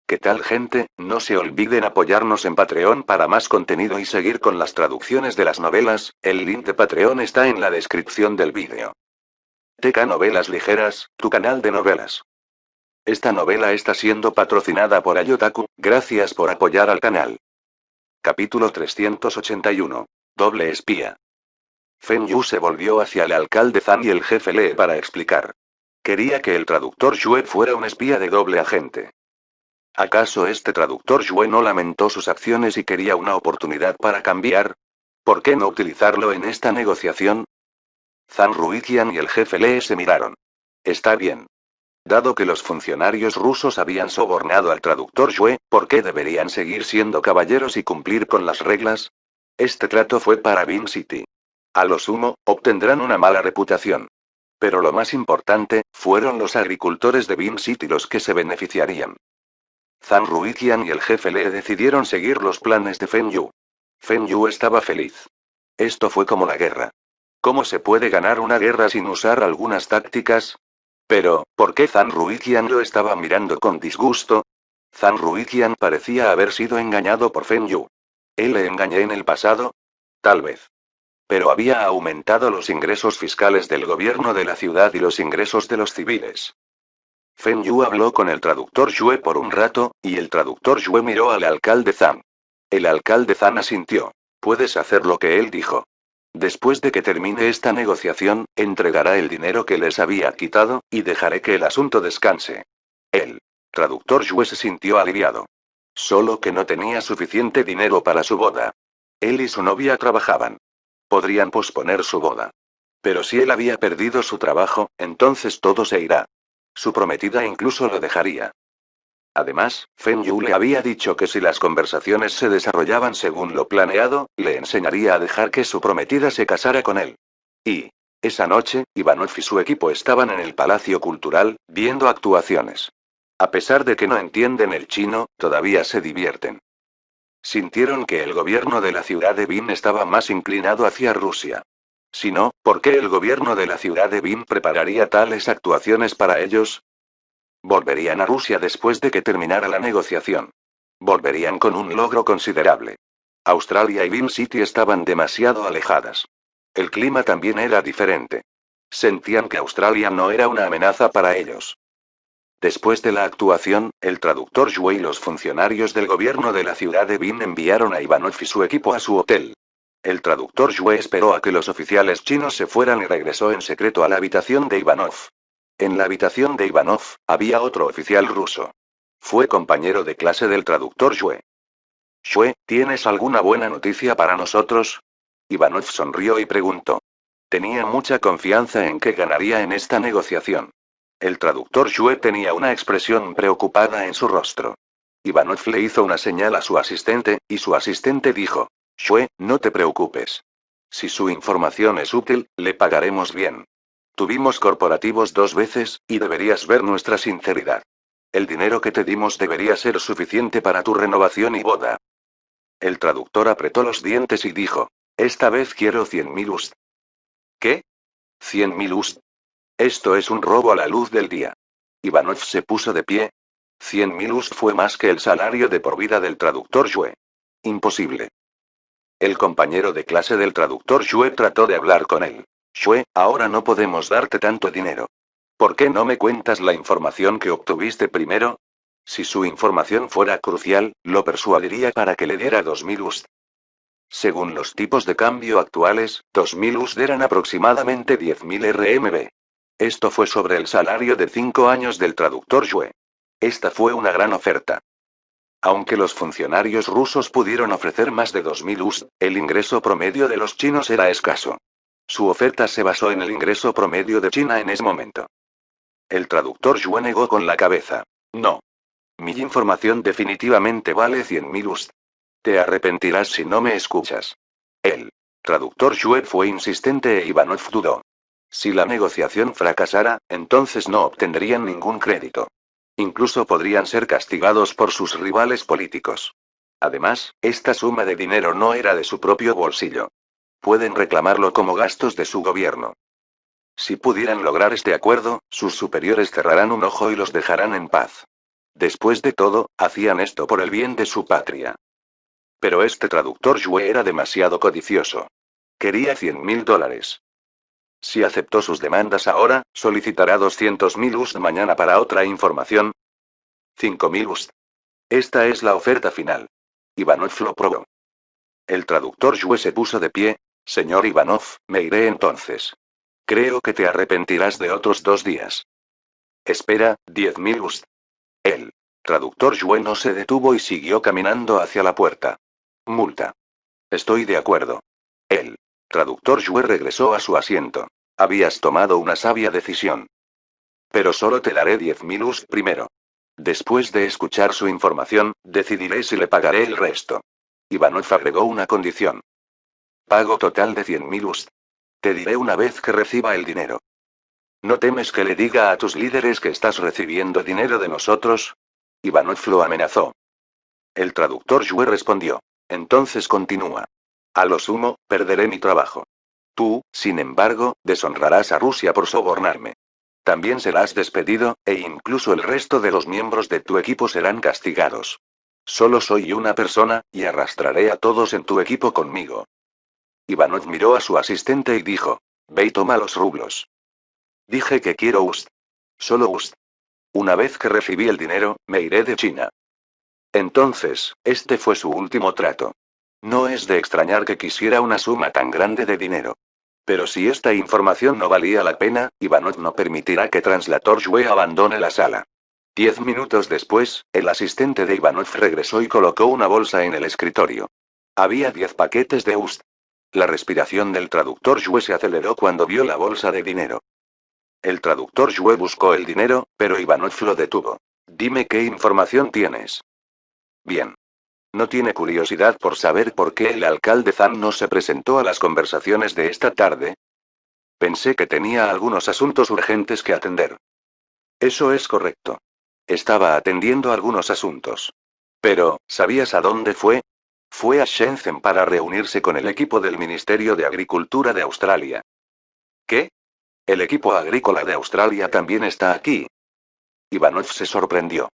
¿Qué tal, gente? No se olviden apoyarnos en Patreon para más contenido y seguir con las traducciones de las novelas. El link de Patreon está en la descripción del vídeo. TK Novelas Ligeras, tu canal de novelas. Esta novela está siendo patrocinada por Ayotaku. Gracias por apoyar al canal. Capítulo 381. Doble espía. Fen Yu se volvió hacia el alcalde Zhang y el jefe Lee para explicar. Quería que el traductor Yue fuera un espía de doble agente. ¿Acaso este traductor Yue no lamentó sus acciones y quería una oportunidad para cambiar? ¿Por qué no utilizarlo en esta negociación? Zhang Ruiqian y el jefe Lee se miraron. Está bien. Dado que los funcionarios rusos habían sobornado al traductor Yue, ¿por qué deberían seguir siendo caballeros y cumplir con las reglas? Este trato fue para Beam City. A lo sumo, obtendrán una mala reputación. Pero lo más importante, fueron los agricultores de Beam City los que se beneficiarían. Zhang Ruiqian y el jefe Lee decidieron seguir los planes de Fen Yu. Fen Yu estaba feliz. Esto fue como la guerra. ¿Cómo se puede ganar una guerra sin usar algunas tácticas? Pero, ¿por qué Zhang Ruiqian lo estaba mirando con disgusto? Zhang Ruiqian parecía haber sido engañado por Fen Yu. ¿Él le engañé en el pasado? Tal vez. Pero había aumentado los ingresos fiscales del gobierno de la ciudad y los ingresos de los civiles. Fen Yu habló con el traductor Yue por un rato, y el traductor Yue miró al alcalde Zhang. El alcalde Zhang asintió. Puedes hacer lo que él dijo. Después de que termine esta negociación, entregará el dinero que les había quitado, y dejaré que el asunto descanse. El traductor Yue se sintió aliviado. Solo que no tenía suficiente dinero para su boda. Él y su novia trabajaban. Podrían posponer su boda. Pero si él había perdido su trabajo, entonces todo se irá. Su prometida incluso lo dejaría. Además, Fen Yu le había dicho que si las conversaciones se desarrollaban según lo planeado, le enseñaría a dejar que su prometida se casara con él. Y esa noche, Ivanov y su equipo estaban en el Palacio Cultural, viendo actuaciones. A pesar de que no entienden el chino, todavía se divierten. Sintieron que el gobierno de la ciudad de Bin estaba más inclinado hacia Rusia. Si no, ¿por qué el gobierno de la ciudad de Bin prepararía tales actuaciones para ellos? Volverían a Rusia después de que terminara la negociación. Volverían con un logro considerable. Australia y Bin City estaban demasiado alejadas. El clima también era diferente. Sentían que Australia no era una amenaza para ellos. Después de la actuación, el traductor Yue y los funcionarios del gobierno de la ciudad de Bin enviaron a Ivanov y su equipo a su hotel. El traductor Yue esperó a que los oficiales chinos se fueran y regresó en secreto a la habitación de Ivanov. En la habitación de Ivanov, había otro oficial ruso. Fue compañero de clase del traductor Yue. Yue, ¿tienes alguna buena noticia para nosotros? Ivanov sonrió y preguntó. Tenía mucha confianza en que ganaría en esta negociación. El traductor Yue tenía una expresión preocupada en su rostro. Ivanov le hizo una señal a su asistente, y su asistente dijo. Yue, no te preocupes. Si su información es útil, le pagaremos bien. Tuvimos corporativos 2 veces, y deberías ver nuestra sinceridad. El dinero que te dimos debería ser suficiente para tu renovación y boda. El traductor apretó los dientes y dijo. Esta vez quiero 100.000 USD. ¿Qué? 100.000 USD. Esto es un robo a la luz del día. Ivanov se puso de pie. 100.000 USD fue más que el salario de por vida del traductor Yue. Imposible. El compañero de clase del traductor Yue trató de hablar con él. Yue, ahora no podemos darte tanto dinero. ¿Por qué no me cuentas la información que obtuviste primero? Si su información fuera crucial, lo persuadiría para que le diera 2.000 USD. Según los tipos de cambio actuales, 2.000 USD eran aproximadamente 10.000 RMB. Esto fue sobre el salario de 5 años del traductor Yue. Esta fue una gran oferta. Aunque los funcionarios rusos pudieron ofrecer más de 2.000 USD, el ingreso promedio de los chinos era escaso. Su oferta se basó en el ingreso promedio de China en ese momento. El traductor Yue negó con la cabeza. No. Mi información definitivamente vale 100.000 USD. Te arrepentirás si no me escuchas. El traductor Yue fue insistente e Ivanov dudó. Si la negociación fracasara, entonces no obtendrían ningún crédito. Incluso podrían ser castigados por sus rivales políticos. Además, esta suma de dinero no era de su propio bolsillo. Pueden reclamarlo como gastos de su gobierno. Si pudieran lograr este acuerdo, sus superiores cerrarán un ojo y los dejarán en paz. Después de todo, hacían esto por el bien de su patria. Pero este traductor Yue era demasiado codicioso. Quería $100.000. Si aceptó sus demandas ahora, solicitará 200.000 USD mañana para otra información. 5.000 USD. Esta es la oferta final. Ivanov lo probó. El traductor Yue se puso de pie. Señor Ivanov, me iré entonces. Creo que te arrepentirás de otros 2 días. Espera, 10.000 USD. El traductor Yue no se detuvo y siguió caminando hacia la puerta. Multa. Estoy de acuerdo. El traductor Yue regresó a su asiento. Habías tomado una sabia decisión. Pero solo te daré 10.000 USD primero. Después de escuchar su información, decidiré si le pagaré el resto. Ivanov agregó una condición. Pago total de 100.000 USD. Te diré una vez que reciba el dinero. ¿No temes que le diga a tus líderes que estás recibiendo dinero de nosotros? Ivanov lo amenazó. El traductor Yue respondió. Entonces continúa. A lo sumo, perderé mi trabajo. Tú, sin embargo, deshonrarás a Rusia por sobornarme. También serás despedido, e incluso el resto de los miembros de tu equipo serán castigados. Solo soy una persona, y arrastraré a todos en tu equipo conmigo. Ivanov miró a su asistente y dijo. Ve y toma los rublos. Dije que quiero USD. Solo USD. Una vez que recibí el dinero, me iré de China. Entonces, este fue su último trato. No es de extrañar que quisiera una suma tan grande de dinero. Pero si esta información no valía la pena, Ivanov no permitirá que Translator Yue abandone la sala. 10 minutos después, el asistente de Ivanov regresó y colocó una bolsa en el escritorio. Había 10 paquetes de USD. La respiración del traductor Yue se aceleró cuando vio la bolsa de dinero. El traductor Yue buscó el dinero, pero Ivanov lo detuvo. Dime qué información tienes. Bien. ¿No tiene curiosidad por saber por qué el alcalde Zhang no se presentó a las conversaciones de esta tarde? Pensé que tenía algunos asuntos urgentes que atender. Eso es correcto. Estaba atendiendo algunos asuntos. Pero, ¿sabías a dónde fue? Fue a Shenzhen para reunirse con el equipo del Ministerio de Agricultura de Australia. ¿Qué? El equipo agrícola de Australia también está aquí. Ivanov se sorprendió.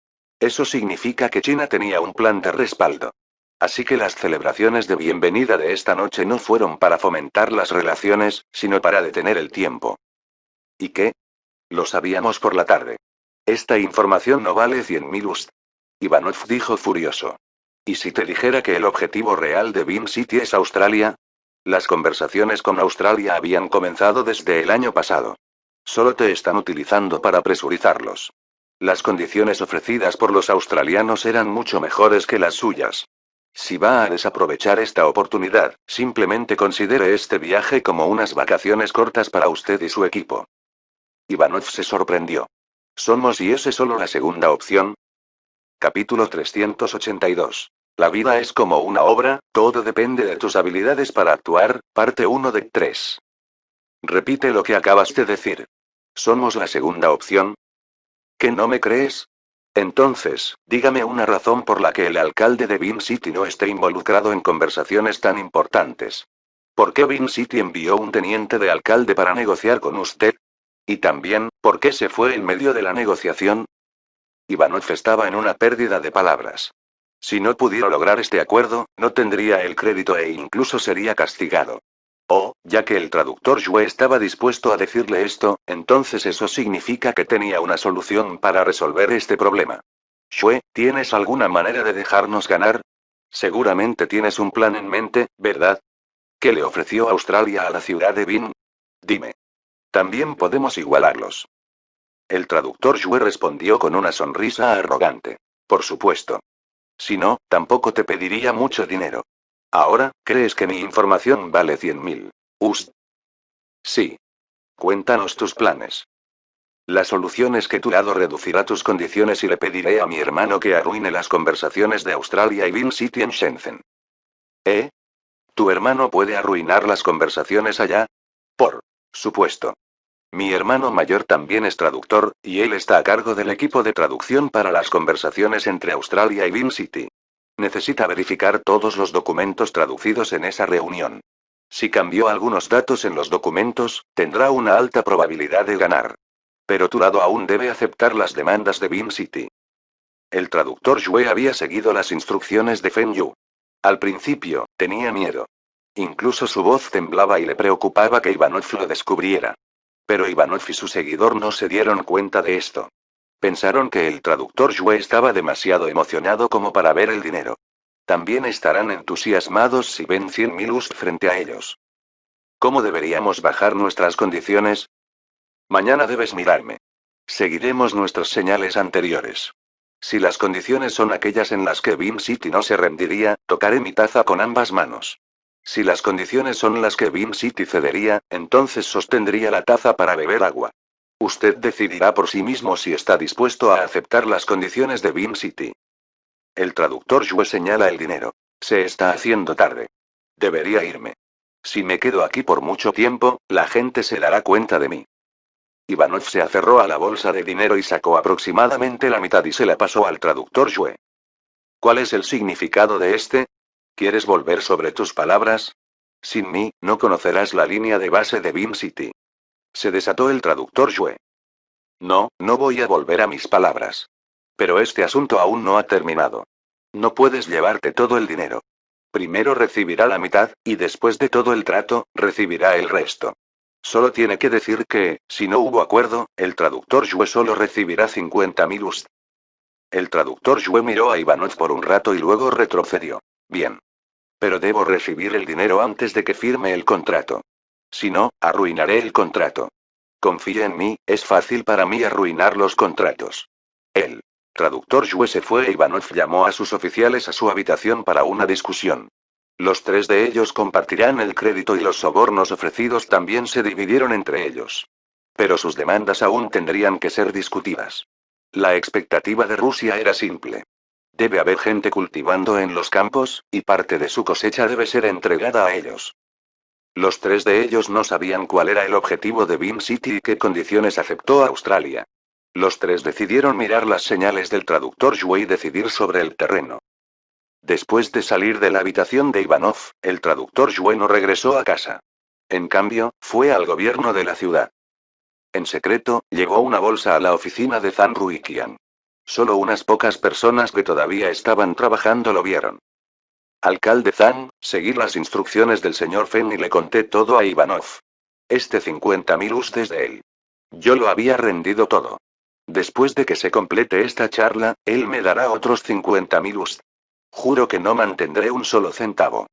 Eso significa que China tenía un plan de respaldo. Así que las celebraciones de bienvenida de esta noche no fueron para fomentar las relaciones, sino para detener el tiempo. ¿Y qué? Lo sabíamos por la tarde. Esta información no vale 100.000 USD. Ivanov dijo furioso. ¿Y si te dijera que el objetivo real de Beam City es Australia? Las conversaciones con Australia habían comenzado desde el año pasado. Solo te están utilizando para presurizarlos. Las condiciones ofrecidas por los australianos eran mucho mejores que las suyas. Si va a desaprovechar esta oportunidad, simplemente considere este viaje como unas vacaciones cortas para usted y su equipo. Ivanov se sorprendió. ¿Somos y ese solo la segunda opción? Capítulo 382. La vida es como una obra, todo depende de tus habilidades para actuar, parte 1 de 3. Repite lo que acabas de decir. ¿Somos la segunda opción? ¿Que no me crees? Entonces, dígame una razón por la que el alcalde de Beam City no esté involucrado en conversaciones tan importantes. ¿Por qué Beam City envió un teniente de alcalde para negociar con usted? Y también, ¿por qué se fue en medio de la negociación? Ivanov estaba en una pérdida de palabras. Si no pudiera lograr este acuerdo, no tendría el crédito e incluso sería castigado. Oh, ya que el traductor Yue estaba dispuesto a decirle esto, entonces eso significa que tenía una solución para resolver este problema. Yue, ¿tienes alguna manera de dejarnos ganar? Seguramente tienes un plan en mente, ¿verdad? ¿Qué le ofreció Australia a la ciudad de Bin? Dime. También podemos igualarlos. El traductor Yue respondió con una sonrisa arrogante. Por supuesto. Si no, tampoco te pediría mucho dinero. Ahora, ¿crees que mi información vale 100.000 USD? Sí. Cuéntanos tus planes. La solución es que tu lado reducirá tus condiciones y le pediré a mi hermano que arruine las conversaciones de Australia y Beam City en Shenzhen. ¿Eh? ¿Tu hermano puede arruinar las conversaciones allá? Por supuesto. Mi hermano mayor también es traductor, y él está a cargo del equipo de traducción para las conversaciones entre Australia y Beam City. Necesita verificar todos los documentos traducidos en esa reunión. Si cambió algunos datos en los documentos, tendrá una alta probabilidad de ganar. Pero tu lado aún debe aceptar las demandas de Beam City. El traductor Yue había seguido las instrucciones de Feng Yu. Al principio, tenía miedo. Incluso su voz temblaba y le preocupaba que Ivanov lo descubriera. Pero Ivanov y su seguidor no se dieron cuenta de esto. Pensaron que el traductor Yue estaba demasiado emocionado como para ver el dinero. También estarán entusiasmados si ven 100.000 US frente a ellos. ¿Cómo deberíamos bajar nuestras condiciones? Mañana debes mirarme. Seguiremos nuestras señales anteriores. Si las condiciones son aquellas en las que Beam City no se rendiría, tocaré mi taza con ambas manos. Si las condiciones son las que Beam City cedería, entonces sostendría la taza para beber agua. Usted decidirá por sí mismo si está dispuesto a aceptar las condiciones de Beam City. El traductor Yue señala el dinero. Se está haciendo tarde. Debería irme. Si me quedo aquí por mucho tiempo, la gente se dará cuenta de mí. Ivanov se aferró a la bolsa de dinero y sacó aproximadamente la mitad y se la pasó al traductor Yue. ¿Cuál es el significado de este? ¿Quieres volver sobre tus palabras? Sin mí, no conocerás la línea de base de Beam City. Se desató el traductor Yue. No, no voy a volver a mis palabras. Pero este asunto aún no ha terminado. No puedes llevarte todo el dinero. Primero recibirá la mitad, y después de todo el trato, recibirá el resto. Solo tiene que decir que, si no hubo acuerdo, el traductor Yue solo recibirá 50.000 US. El traductor Yue miró a Ivanov por un rato y luego retrocedió. Bien. Pero debo recibir el dinero antes de que firme el contrato. Si no, arruinaré el contrato. Confía en mí, es fácil para mí arruinar los contratos. El traductor Yue se fue e Ivanov llamó a sus oficiales a su habitación para una discusión. Los tres de ellos compartirán el crédito y los sobornos ofrecidos también se dividieron entre ellos. Pero sus demandas aún tendrían que ser discutidas. La expectativa de Rusia era simple. Debe haber gente cultivando en los campos, y parte de su cosecha debe ser entregada a ellos. Los tres de ellos no sabían cuál era el objetivo de Beam City y qué condiciones aceptó Australia. Los tres decidieron mirar las señales del traductor Yue y decidir sobre el terreno. Después de salir de la habitación de Ivanov, el traductor Yue no regresó a casa. En cambio, fue al gobierno de la ciudad. En secreto, llevó una bolsa a la oficina de Zhang Ruiqian. Solo unas pocas personas que todavía estaban trabajando lo vieron. Alcalde Zhang, seguí las instrucciones del señor Feng y le conté todo a Ivanov. Este 50.000 US de él. Yo lo había rendido todo. Después de que se complete esta charla, él me dará otros 50.000 US. Juro que no mantendré un solo centavo.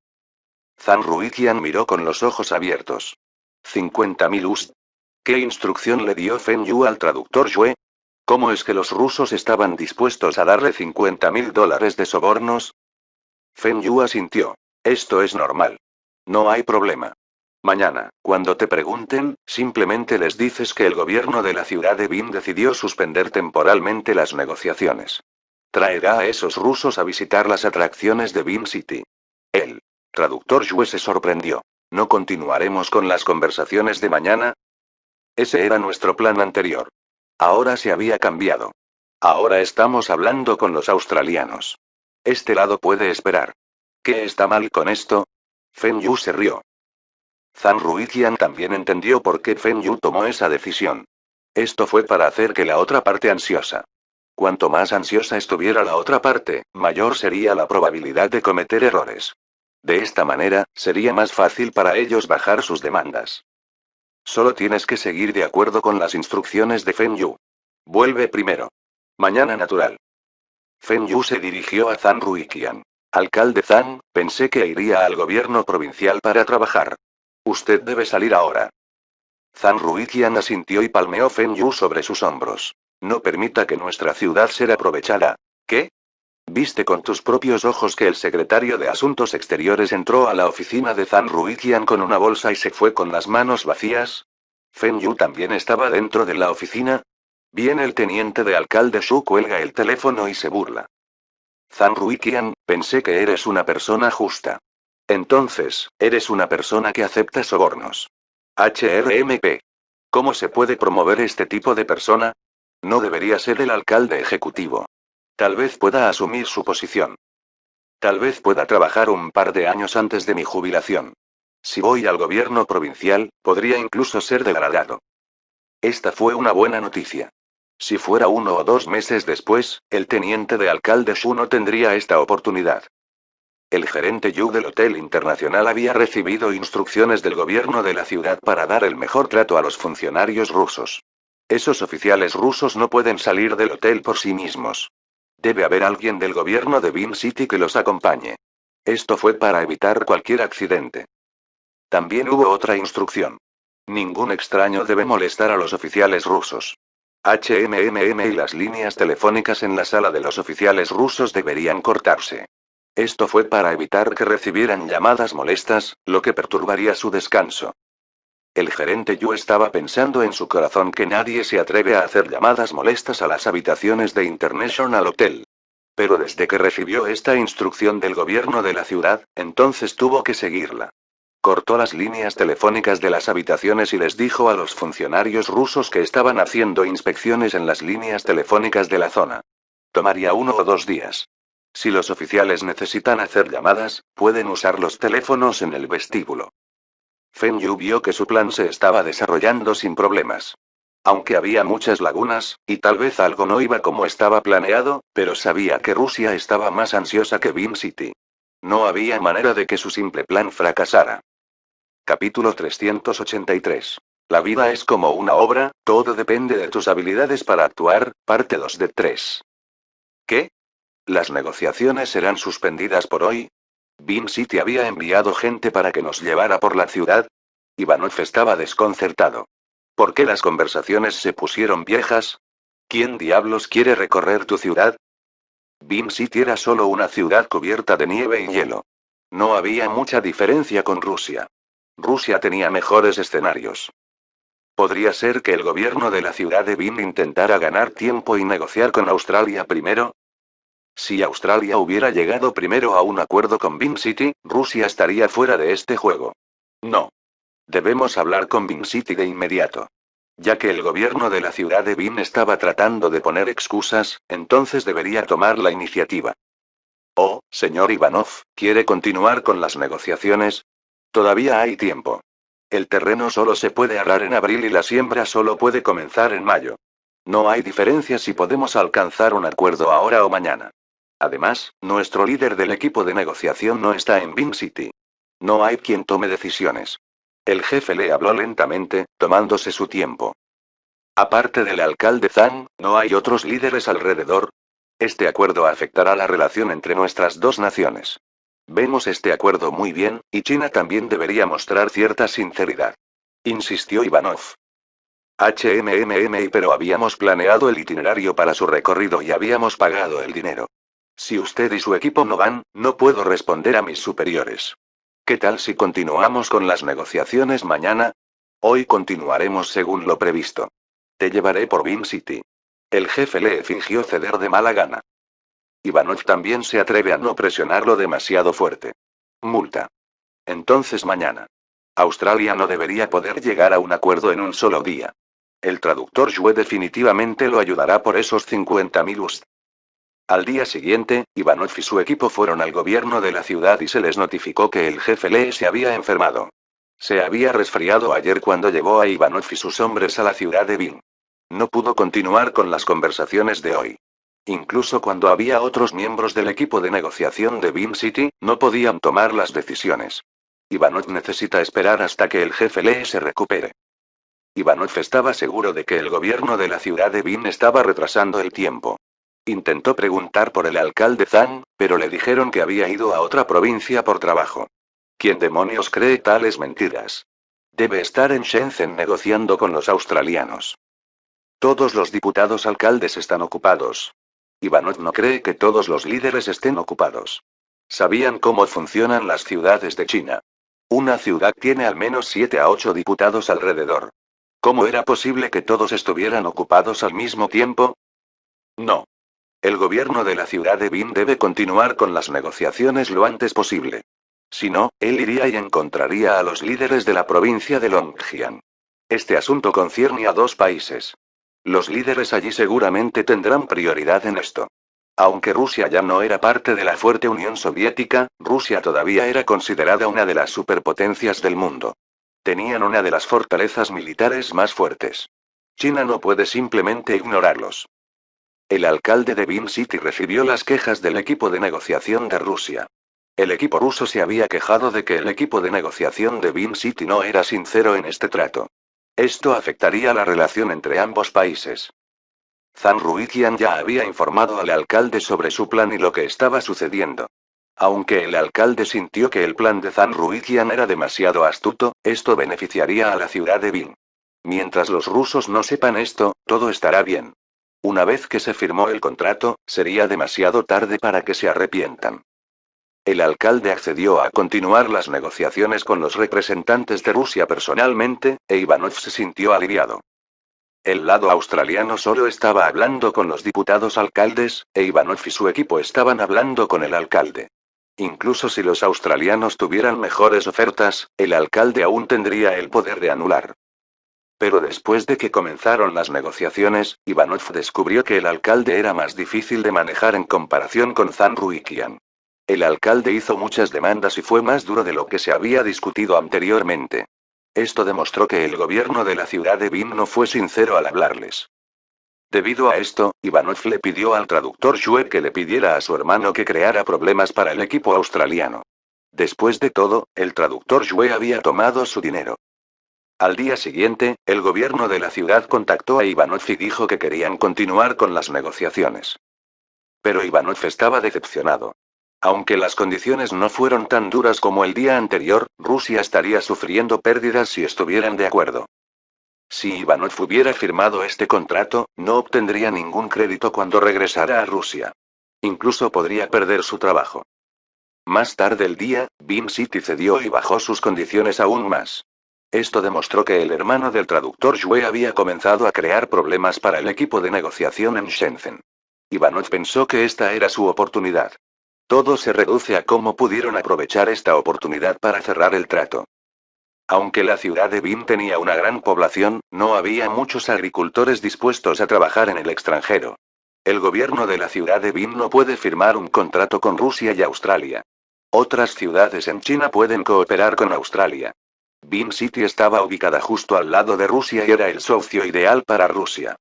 Zhang Ruiqian miró con los ojos abiertos. 50.000 US. ¿Qué instrucción le dio Feng Yu al traductor Yue? ¿Cómo es que los rusos estaban dispuestos a darle 50.000 dólares de sobornos? Feng Yu asintió. Esto es normal. No hay problema. Mañana, cuando te pregunten, simplemente les dices que el gobierno de la ciudad de Beam decidió suspender temporalmente las negociaciones. Traerá a esos rusos a visitar las atracciones de Beam City. El traductor Yue se sorprendió. ¿No continuaremos con las conversaciones de mañana? Ese era nuestro plan anterior. Ahora se había cambiado. Ahora estamos hablando con los australianos. Este lado puede esperar. ¿Qué está mal con esto? Feng Yu se rió. Zhang Ruiqian también entendió por qué Feng Yu tomó esa decisión. Esto fue para hacer que la otra parte ansiosa. Cuanto más ansiosa estuviera la otra parte, mayor sería la probabilidad de cometer errores. De esta manera, sería más fácil para ellos bajar sus demandas. Solo tienes que seguir de acuerdo con las instrucciones de Feng Yu. Vuelve primero. Mañana natural. Feng Yu se dirigió a Zhang Ruiqian. Alcalde Zhang, pensé que iría al gobierno provincial para trabajar. Usted debe salir ahora. Zhang Ruiqian asintió y palmeó Feng Yu sobre sus hombros. No permita que nuestra ciudad sea aprovechada. ¿Qué? ¿Viste con tus propios ojos que el secretario de Asuntos Exteriores entró a la oficina de Zhang Ruiqian con una bolsa y se fue con las manos vacías? ¿Feng Yu también estaba dentro de la oficina? Viene el teniente de alcalde Shu, cuelga el teléfono y se burla. Zhang Ruiqian, pensé que eres una persona justa. Entonces, eres una persona que acepta sobornos. HRMP. ¿Cómo se puede promover este tipo de persona? No debería ser el alcalde ejecutivo. Tal vez pueda asumir su posición. Tal vez pueda trabajar un par de años antes de mi jubilación. Si voy al gobierno provincial, podría incluso ser delegado. Esta fue una buena noticia. Si fuera 1 o 2 meses después, el teniente de alcalde Shu no tendría esta oportunidad. El gerente Yu del Hotel Internacional había recibido instrucciones del gobierno de la ciudad para dar el mejor trato a los funcionarios rusos. Esos oficiales rusos no pueden salir del hotel por sí mismos. Debe haber alguien del gobierno de Beam City que los acompañe. Esto fue para evitar cualquier accidente. También hubo otra instrucción. Ningún extraño debe molestar a los oficiales rusos. HMMM y las líneas telefónicas en la sala de los oficiales rusos deberían cortarse. Esto fue para evitar que recibieran llamadas molestas, lo que perturbaría su descanso. El gerente Yu estaba pensando en su corazón que nadie se atreve a hacer llamadas molestas a las habitaciones de International Hotel. Pero desde que recibió esta instrucción del gobierno de la ciudad, entonces tuvo que seguirla. Cortó las líneas telefónicas de las habitaciones y les dijo a los funcionarios rusos que estaban haciendo inspecciones en las líneas telefónicas de la zona. Tomaría 1 o 2 días. Si los oficiales necesitan hacer llamadas, pueden usar los teléfonos en el vestíbulo. Feng Yu vio que su plan se estaba desarrollando sin problemas. Aunque había muchas lagunas, y tal vez algo no iba como estaba planeado, pero sabía que Rusia estaba más ansiosa que Beam City. No había manera de que su simple plan fracasara. Capítulo 383. La vida es como una obra, todo depende de tus habilidades para actuar, parte 2 de 3. ¿Qué? ¿Las negociaciones serán suspendidas por hoy? ¿Beam City había enviado gente para que nos llevara por la ciudad? Ivanov estaba desconcertado. ¿Por qué las conversaciones se pusieron viejas? ¿Quién diablos quiere recorrer tu ciudad? Beam City era solo una ciudad cubierta de nieve y hielo. No había mucha diferencia con Rusia. Rusia tenía mejores escenarios. ¿Podría ser que el gobierno de la ciudad de Beam intentara ganar tiempo y negociar con Australia primero? Si Australia hubiera llegado primero a un acuerdo con Beam City, Rusia estaría fuera de este juego. No. Debemos hablar con Beam City de inmediato. Ya que el gobierno de la ciudad de Beam estaba tratando de poner excusas, entonces debería tomar la iniciativa. Oh, señor Ivanov, ¿quiere continuar con las negociaciones? Todavía hay tiempo. El terreno solo se puede arar en abril y la siembra solo puede comenzar en mayo. No hay diferencia si podemos alcanzar un acuerdo ahora o mañana. Además, nuestro líder del equipo de negociación no está en Beam City. No hay quien tome decisiones. El jefe le habló lentamente, tomándose su tiempo. Aparte del alcalde Zhang, ¿no hay otros líderes alrededor? Este acuerdo afectará la relación entre nuestras dos naciones. Vemos este acuerdo muy bien, y China también debería mostrar cierta sinceridad. Insistió Ivanov. Pero habíamos planeado el itinerario para su recorrido y habíamos pagado el dinero. Si usted y su equipo no van, no puedo responder a mis superiores. ¿Qué tal si continuamos con las negociaciones mañana? Hoy continuaremos según lo previsto. Te llevaré por Beam City. El jefe le fingió ceder de mala gana. Ivanov también se atreve a no presionarlo demasiado fuerte. Multa. Entonces mañana. Australia no debería poder llegar a un acuerdo en un solo día. El traductor Yue definitivamente lo ayudará por esos 50.000 USD. Al día siguiente, Ivanov y su equipo fueron al gobierno de la ciudad y se les notificó que el jefe Lee se había enfermado. Se había resfriado ayer cuando llevó a Ivanov y sus hombres a la ciudad de Beam. No pudo continuar con las conversaciones de hoy. Incluso cuando había otros miembros del equipo de negociación de Beam City, no podían tomar las decisiones. Ivanov necesita esperar hasta que el jefe Lee se recupere. Ivanov estaba seguro de que el gobierno de la ciudad de Beam estaba retrasando el tiempo. Intentó preguntar por el alcalde Zhang, pero le dijeron que había ido a otra provincia por trabajo. ¿Quién demonios cree tales mentiras? Debe estar en Shenzhen negociando con los australianos. Todos los diputados alcaldes están ocupados. Ivanov no cree que todos los líderes estén ocupados. Sabían cómo funcionan las ciudades de China. Una ciudad tiene al menos 7 a 8 diputados alrededor. ¿Cómo era posible que todos estuvieran ocupados al mismo tiempo? No. El gobierno de la ciudad de Beam debe continuar con las negociaciones lo antes posible. Si no, él iría y encontraría a los líderes de la provincia de Longjiang. Este asunto concierne a 2 países. Los líderes allí seguramente tendrán prioridad en esto. Aunque Rusia ya no era parte de la fuerte Unión Soviética, Rusia todavía era considerada una de las superpotencias del mundo. Tenían una de las fortalezas militares más fuertes. China no puede simplemente ignorarlos. El alcalde de Beam City recibió las quejas del equipo de negociación de Rusia. El equipo ruso se había quejado de que el equipo de negociación de Beam City no era sincero en este trato. Esto afectaría la relación entre ambos países. Zhang Ruiqian ya había informado al alcalde sobre su plan y lo que estaba sucediendo. Aunque el alcalde sintió que el plan de Zhang Ruiqian era demasiado astuto, esto beneficiaría a la ciudad de Beam. Mientras los rusos no sepan esto, todo estará bien. Una vez que se firmó el contrato, sería demasiado tarde para que se arrepientan. El alcalde accedió a continuar las negociaciones con los representantes de Rusia personalmente, e Ivanov se sintió aliviado. El lado australiano solo estaba hablando con los diputados alcaldes, e Ivanov y su equipo estaban hablando con el alcalde. Incluso si los australianos tuvieran mejores ofertas, el alcalde aún tendría el poder de anular. Pero después de que comenzaron las negociaciones, Ivanov descubrió que el alcalde era más difícil de manejar en comparación con Zhang Ruiqian. El alcalde hizo muchas demandas y fue más duro de lo que se había discutido anteriormente. Esto demostró que el gobierno de la ciudad de Beam no fue sincero al hablarles. Debido a esto, Ivanov le pidió al traductor Shue que le pidiera a su hermano que creara problemas para el equipo australiano. Después de todo, el traductor Shue había tomado su dinero. Al día siguiente, el gobierno de la ciudad contactó a Ivanov y dijo que querían continuar con las negociaciones. Pero Ivanov estaba decepcionado. Aunque las condiciones no fueron tan duras como el día anterior, Rusia estaría sufriendo pérdidas si estuvieran de acuerdo. Si Ivanov hubiera firmado este contrato, no obtendría ningún crédito cuando regresara a Rusia. Incluso podría perder su trabajo. Más tarde el día, Beam City cedió y bajó sus condiciones aún más. Esto demostró que el hermano del traductor Shue había comenzado a crear problemas para el equipo de negociación en Shenzhen. Ivanov pensó que esta era su oportunidad. Todo se reduce a cómo pudieron aprovechar esta oportunidad para cerrar el trato. Aunque la ciudad de Beam tenía una gran población, no había muchos agricultores dispuestos a trabajar en el extranjero. El gobierno de la ciudad de Beam no puede firmar un contrato con Rusia y Australia. Otras ciudades en China pueden cooperar con Australia. Beam City estaba ubicada justo al lado de Rusia y era el socio ideal para Rusia.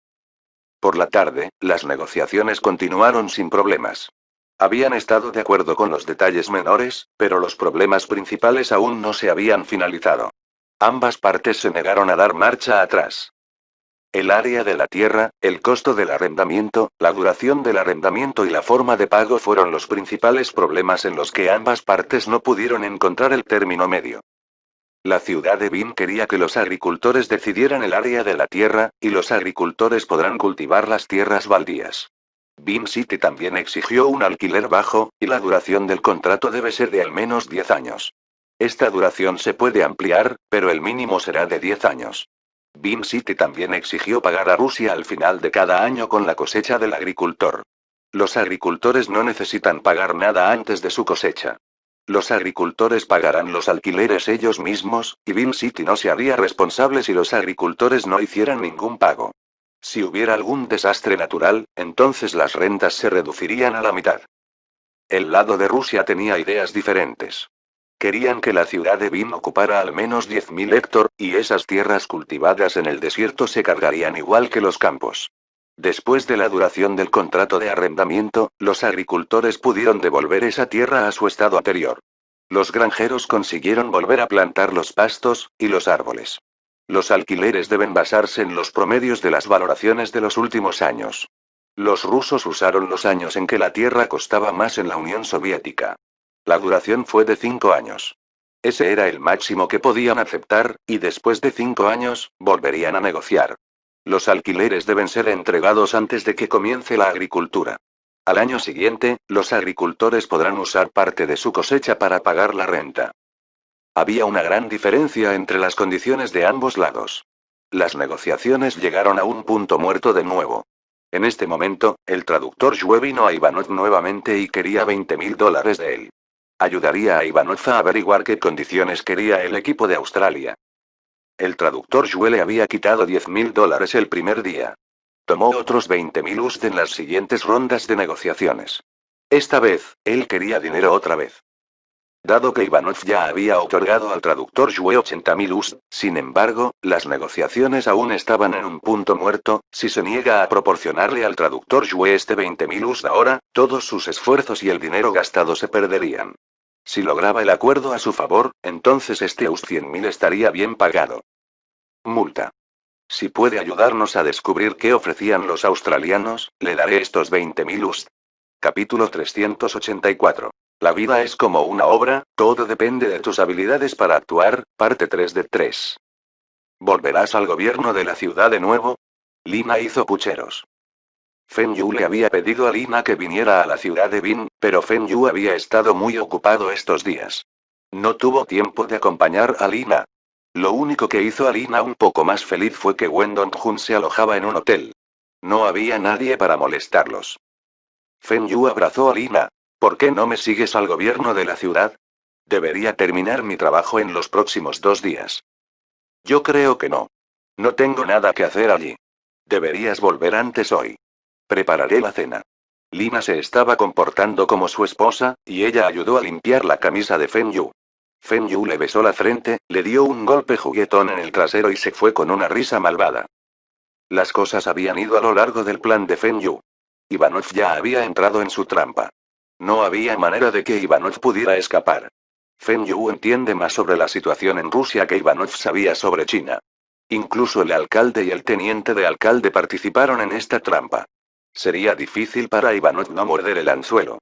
Por la tarde, las negociaciones continuaron sin problemas. Habían estado de acuerdo con los detalles menores, pero los problemas principales aún no se habían finalizado. Ambas partes se negaron a dar marcha atrás. El área de la tierra, el costo del arrendamiento, la duración del arrendamiento y la forma de pago fueron los principales problemas en los que ambas partes no pudieron encontrar el término medio. La ciudad de Beam quería que los agricultores decidieran el área de la tierra, y los agricultores podrán cultivar las tierras baldías. Beam City también exigió un alquiler bajo, y la duración del contrato debe ser de al menos 10 años. Esta duración se puede ampliar, pero el mínimo será de 10 años. Beam City también exigió pagar a Rusia al final de cada año con la cosecha del agricultor. Los agricultores no necesitan pagar nada antes de su cosecha. Los agricultores pagarán los alquileres ellos mismos, y Beam City no se haría responsable si los agricultores no hicieran ningún pago. Si hubiera algún desastre natural, entonces las rentas se reducirían a la mitad. El lado de Rusia tenía ideas diferentes. Querían que la ciudad de Beam ocupara al menos 10.000 hectáreas, y esas tierras cultivadas en el desierto se cargarían igual que los campos. Después de la duración del contrato de arrendamiento, los agricultores pudieron devolver esa tierra a su estado anterior. Los granjeros consiguieron volver a plantar los pastos y los árboles. Los alquileres deben basarse en los promedios de las valoraciones de los últimos años. Los rusos usaron los años en que la tierra costaba más en la Unión Soviética. La duración fue de 5 años. Ese era el máximo que podían aceptar, y después de 5 años, volverían a negociar. Los alquileres deben ser entregados antes de que comience la agricultura. Al año siguiente, los agricultores podrán usar parte de su cosecha para pagar la renta. Había una gran diferencia entre las condiciones de ambos lados. Las negociaciones llegaron a un punto muerto de nuevo. En este momento, el traductor Shue vino a Ivanov nuevamente y quería $20.000 de él. Ayudaría a Ivanov a averiguar qué condiciones quería el equipo de Australia. El traductor Shue le había quitado $10.000 el primer día. Tomó otros 20.000 USD en las siguientes rondas de negociaciones. Esta vez, él quería dinero otra vez. Dado que Ivanov ya había otorgado al traductor Yue 80.000 US, sin embargo, las negociaciones aún estaban en un punto muerto. Si se niega a proporcionarle al traductor Yue este 20.000 US ahora, todos sus esfuerzos y el dinero gastado se perderían. Si lograba el acuerdo a su favor, entonces este US 100.000 estaría bien pagado. Multa. Si puede ayudarnos a descubrir qué ofrecían los australianos, le daré estos 20.000 US. Capítulo 384. La vida es como una obra, todo depende de tus habilidades para actuar, parte 3 de 3. ¿Volverás al gobierno de la ciudad de nuevo? Lina hizo pucheros. Feng Yu le había pedido a Lina que viniera a la ciudad de Bin, pero Feng Yu había estado muy ocupado estos días. No tuvo tiempo de acompañar a Lina. Lo único que hizo a Lina un poco más feliz fue que Wen Dong-jun se alojaba en un hotel. No había nadie para molestarlos. Feng Yu abrazó a Lina. ¿Por qué no me sigues al gobierno de la ciudad? Debería terminar mi trabajo en los próximos 2 días. Yo creo que no. No tengo nada que hacer allí. Deberías volver antes hoy. Prepararé la cena. Lina se estaba comportando como su esposa, y ella ayudó a limpiar la camisa de Feng Yu. Feng Yu le besó la frente, le dio un golpe juguetón en el trasero y se fue con una risa malvada. Las cosas habían ido a lo largo del plan de Feng Yu. Ivanov ya había entrado en su trampa. No había manera de que Ivanov pudiera escapar. Feng Yu entiende más sobre la situación en Rusia que Ivanov sabía sobre China. Incluso el alcalde y el teniente de alcalde participaron en esta trampa. Sería difícil para Ivanov no morder el anzuelo.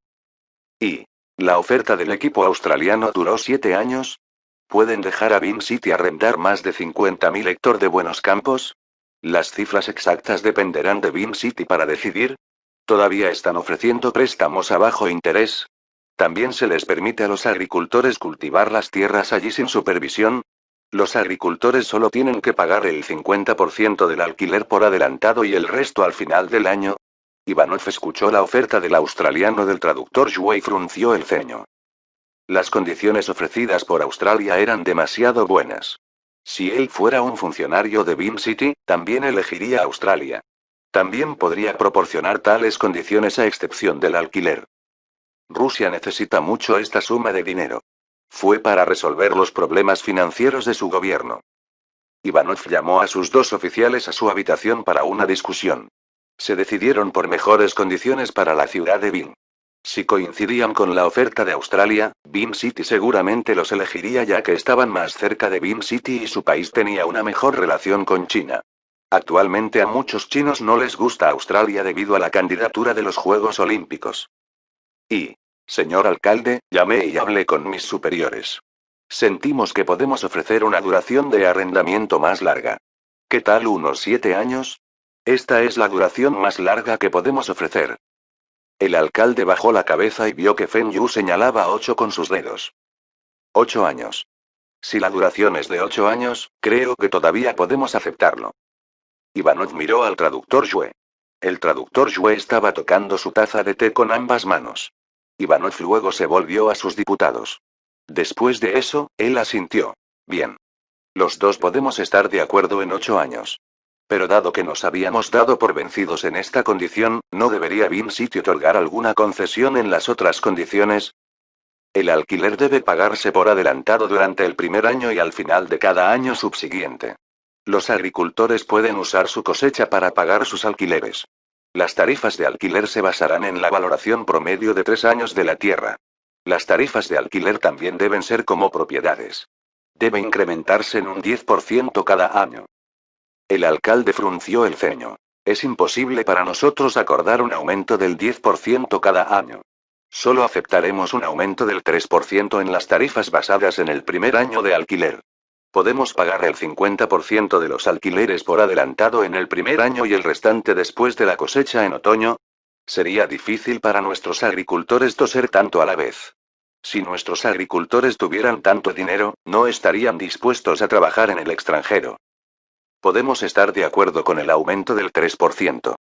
¿Y la oferta del equipo australiano duró 7 años? ¿Pueden dejar a Beam City arrendar más de 50.000 hectáreas de buenos campos? ¿Las cifras exactas dependerán de Beam City para decidir? ¿Todavía están ofreciendo préstamos a bajo interés? ¿También se les permite a los agricultores cultivar las tierras allí sin supervisión? Los agricultores solo tienen que pagar el 50% del alquiler por adelantado y el resto al final del año. Ivanov escuchó la oferta del australiano del traductor Yue y frunció el ceño. Las condiciones ofrecidas por Australia eran demasiado buenas. Si él fuera un funcionario de Beam City, también elegiría Australia. También podría proporcionar tales condiciones a excepción del alquiler. Rusia necesita mucho esta suma de dinero. Fue para resolver los problemas financieros de su gobierno. Ivanov llamó a sus 2 oficiales a su habitación para una discusión. Se decidieron por mejores condiciones para la ciudad de Beam. Si coincidían con la oferta de Australia, Beam City seguramente los elegiría ya que estaban más cerca de Beam City y su país tenía una mejor relación con China. Actualmente a muchos chinos no les gusta Australia debido a la candidatura de los Juegos Olímpicos. Señor alcalde, llamé y hablé con mis superiores. Sentimos que podemos ofrecer una duración de arrendamiento más larga. ¿Qué tal unos 7 años? Esta es la duración más larga que podemos ofrecer. El alcalde bajó la cabeza y vio que Feng Yu señalaba 8 con sus dedos. 8 años. Si la duración es de 8 años, creo que todavía podemos aceptarlo. Ivanov miró al traductor Yue. El traductor Yue estaba tocando su taza de té con ambas manos. Ivanov luego se volvió a sus diputados. Después de eso, él asintió. Bien. Los dos podemos estar de acuerdo en 8 años. Pero dado que nos habíamos dado por vencidos en esta condición, ¿no debería Beam City otorgar alguna concesión en las otras condiciones? El alquiler debe pagarse por adelantado durante el primer año y al final de cada año subsiguiente. Los agricultores pueden usar su cosecha para pagar sus alquileres. Las tarifas de alquiler se basarán en la valoración promedio de 3 años de la tierra. Las tarifas de alquiler también deben ser como propiedades. Debe incrementarse en un 10% cada año. El alcalde frunció el ceño. Es imposible para nosotros acordar un aumento del 10% cada año. Solo aceptaremos un aumento del 3% en las tarifas basadas en el primer año de alquiler. Podemos pagar el 50% de los alquileres por adelantado en el primer año y el restante después de la cosecha en otoño. Sería difícil para nuestros agricultores toser tanto a la vez. Si nuestros agricultores tuvieran tanto dinero, no estarían dispuestos a trabajar en el extranjero. Podemos estar de acuerdo con el aumento del 3%.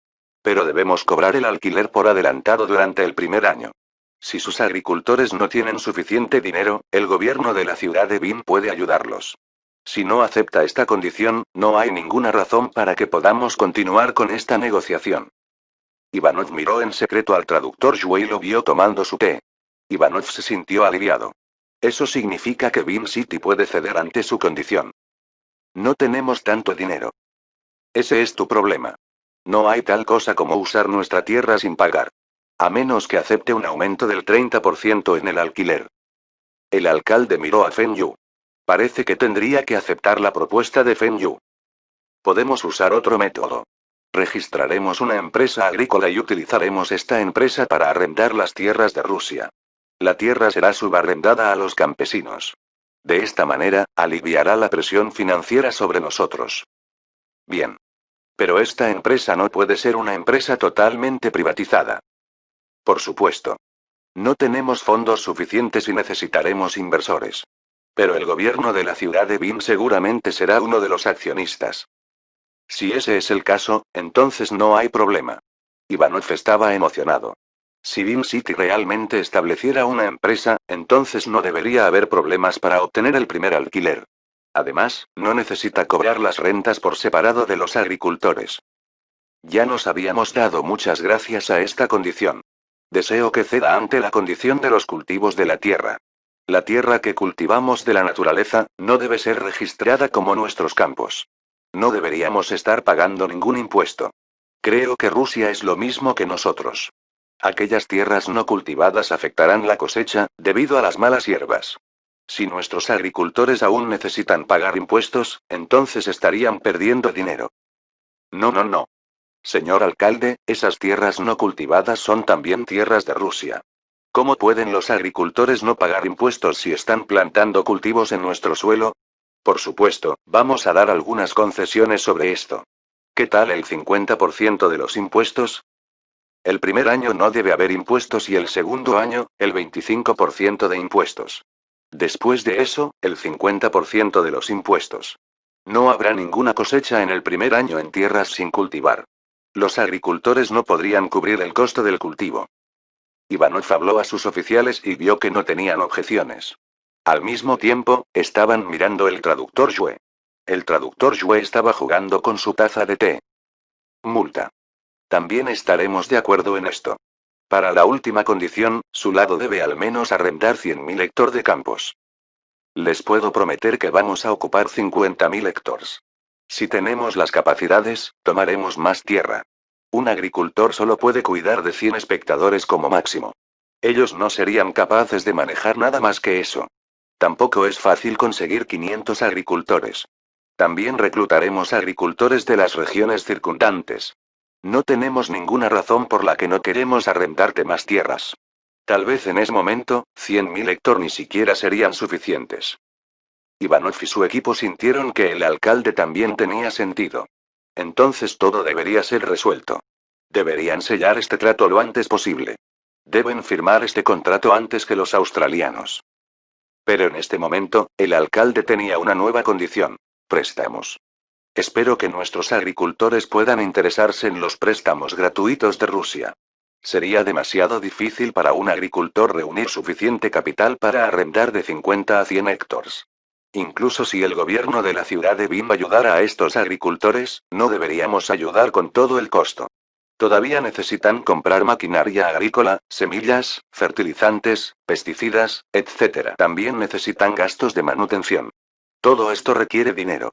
Pero debemos cobrar el alquiler por adelantado durante el primer año. Si sus agricultores no tienen suficiente dinero, el gobierno de la ciudad de Beam puede ayudarlos. Si no acepta esta condición, no hay ninguna razón para que podamos continuar con esta negociación. Ivanov miró en secreto al traductor Yue y lo vio tomando su té. Ivanov se sintió aliviado. Eso significa que Beam City puede ceder ante su condición. No tenemos tanto dinero. Ese es tu problema. No hay tal cosa como usar nuestra tierra sin pagar. A menos que acepte un aumento del 30% en el alquiler. El alcalde miró a Feng Yu. Parece que tendría que aceptar la propuesta de Feng Yu. Podemos usar otro método. Registraremos una empresa agrícola y utilizaremos esta empresa para arrendar las tierras de Rusia. La tierra será subarrendada a los campesinos. De esta manera, aliviará la presión financiera sobre nosotros. Bien. Pero esta empresa no puede ser una empresa totalmente privatizada. Por supuesto. No tenemos fondos suficientes y necesitaremos inversores. Pero el gobierno de la ciudad de Beam seguramente será uno de los accionistas. Si ese es el caso, entonces no hay problema. Ivanov estaba emocionado. Si Beam City realmente estableciera una empresa, entonces no debería haber problemas para obtener el primer alquiler. Además, no necesita cobrar las rentas por separado de los agricultores. Ya nos habíamos dado muchas gracias a esta condición. Deseo que ceda ante la condición de los cultivos de la tierra. La tierra que cultivamos de la naturaleza, no debe ser registrada como nuestros campos. No deberíamos estar pagando ningún impuesto. Creo que Rusia es lo mismo que nosotros. Aquellas tierras no cultivadas afectarán la cosecha, debido a las malas hierbas. Si nuestros agricultores aún necesitan pagar impuestos, entonces estarían perdiendo dinero. No, no, no. Señor alcalde, esas tierras no cultivadas son también tierras de Rusia. ¿Cómo pueden los agricultores no pagar impuestos si están plantando cultivos en nuestro suelo? Por supuesto, vamos a dar algunas concesiones sobre esto. ¿Qué tal el 50% de los impuestos? El primer año no debe haber impuestos y el segundo año, el 25% de impuestos. Después de eso, el 50% de los impuestos. No habrá ninguna cosecha en el primer año en tierras sin cultivar. Los agricultores no podrían cubrir el costo del cultivo. Ivanov habló a sus oficiales y vio que no tenían objeciones. Al mismo tiempo, estaban mirando el traductor Yue. El traductor Yue estaba jugando con su taza de té. Multa. También estaremos de acuerdo en esto. Para la última condición, su lado debe al menos arrendar 100.000 hectómetros de campos. Les puedo prometer que vamos a ocupar 50.000 hectómetros. Si tenemos las capacidades, tomaremos más tierra. Un agricultor solo puede cuidar de 100 espectadores como máximo. Ellos no serían capaces de manejar nada más que eso. Tampoco es fácil conseguir 500 agricultores. También reclutaremos agricultores de las regiones circundantes. No tenemos ninguna razón por la que no queremos arrendarte más tierras. Tal vez en ese momento, 100.000 hectómetros ni siquiera serían suficientes. Ivanov y su equipo sintieron que el alcalde también tenía sentido. Entonces todo debería ser resuelto. Deberían sellar este trato lo antes posible. Deben firmar este contrato antes que los australianos. Pero en este momento, el alcalde tenía una nueva condición: préstamos. Espero que nuestros agricultores puedan interesarse en los préstamos gratuitos de Rusia. Sería demasiado difícil para un agricultor reunir suficiente capital para arrendar de 50 a 100 hectómetros. Incluso si el gobierno de la ciudad de Bim ayudara a estos agricultores, no deberíamos ayudar con todo el costo. Todavía necesitan comprar maquinaria agrícola, semillas, fertilizantes, pesticidas, etc. También necesitan gastos de manutención. Todo esto requiere dinero.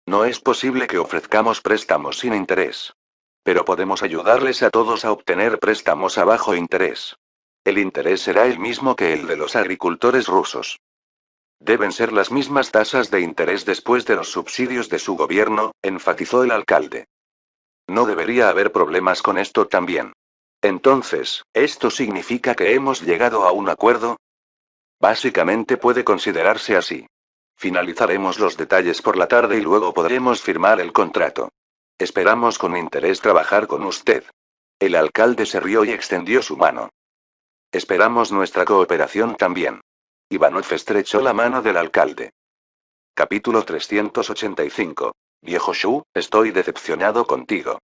No es posible que ofrezcamos préstamos sin interés. Pero podemos ayudarles a todos a obtener préstamos a bajo interés. El interés será el mismo que el de los agricultores rusos. Deben ser las mismas tasas de interés después de los subsidios de su gobierno, enfatizó el alcalde. No debería haber problemas con esto también. Entonces, ¿esto significa que hemos llegado a un acuerdo? Básicamente puede considerarse así. Finalizaremos los detalles por la tarde y luego podremos firmar el contrato. Esperamos con interés trabajar con usted. El alcalde se rió y extendió su mano. Esperamos nuestra cooperación también. Ivanov estrechó la mano del alcalde. Capítulo 385. Viejo Shu, estoy decepcionado contigo.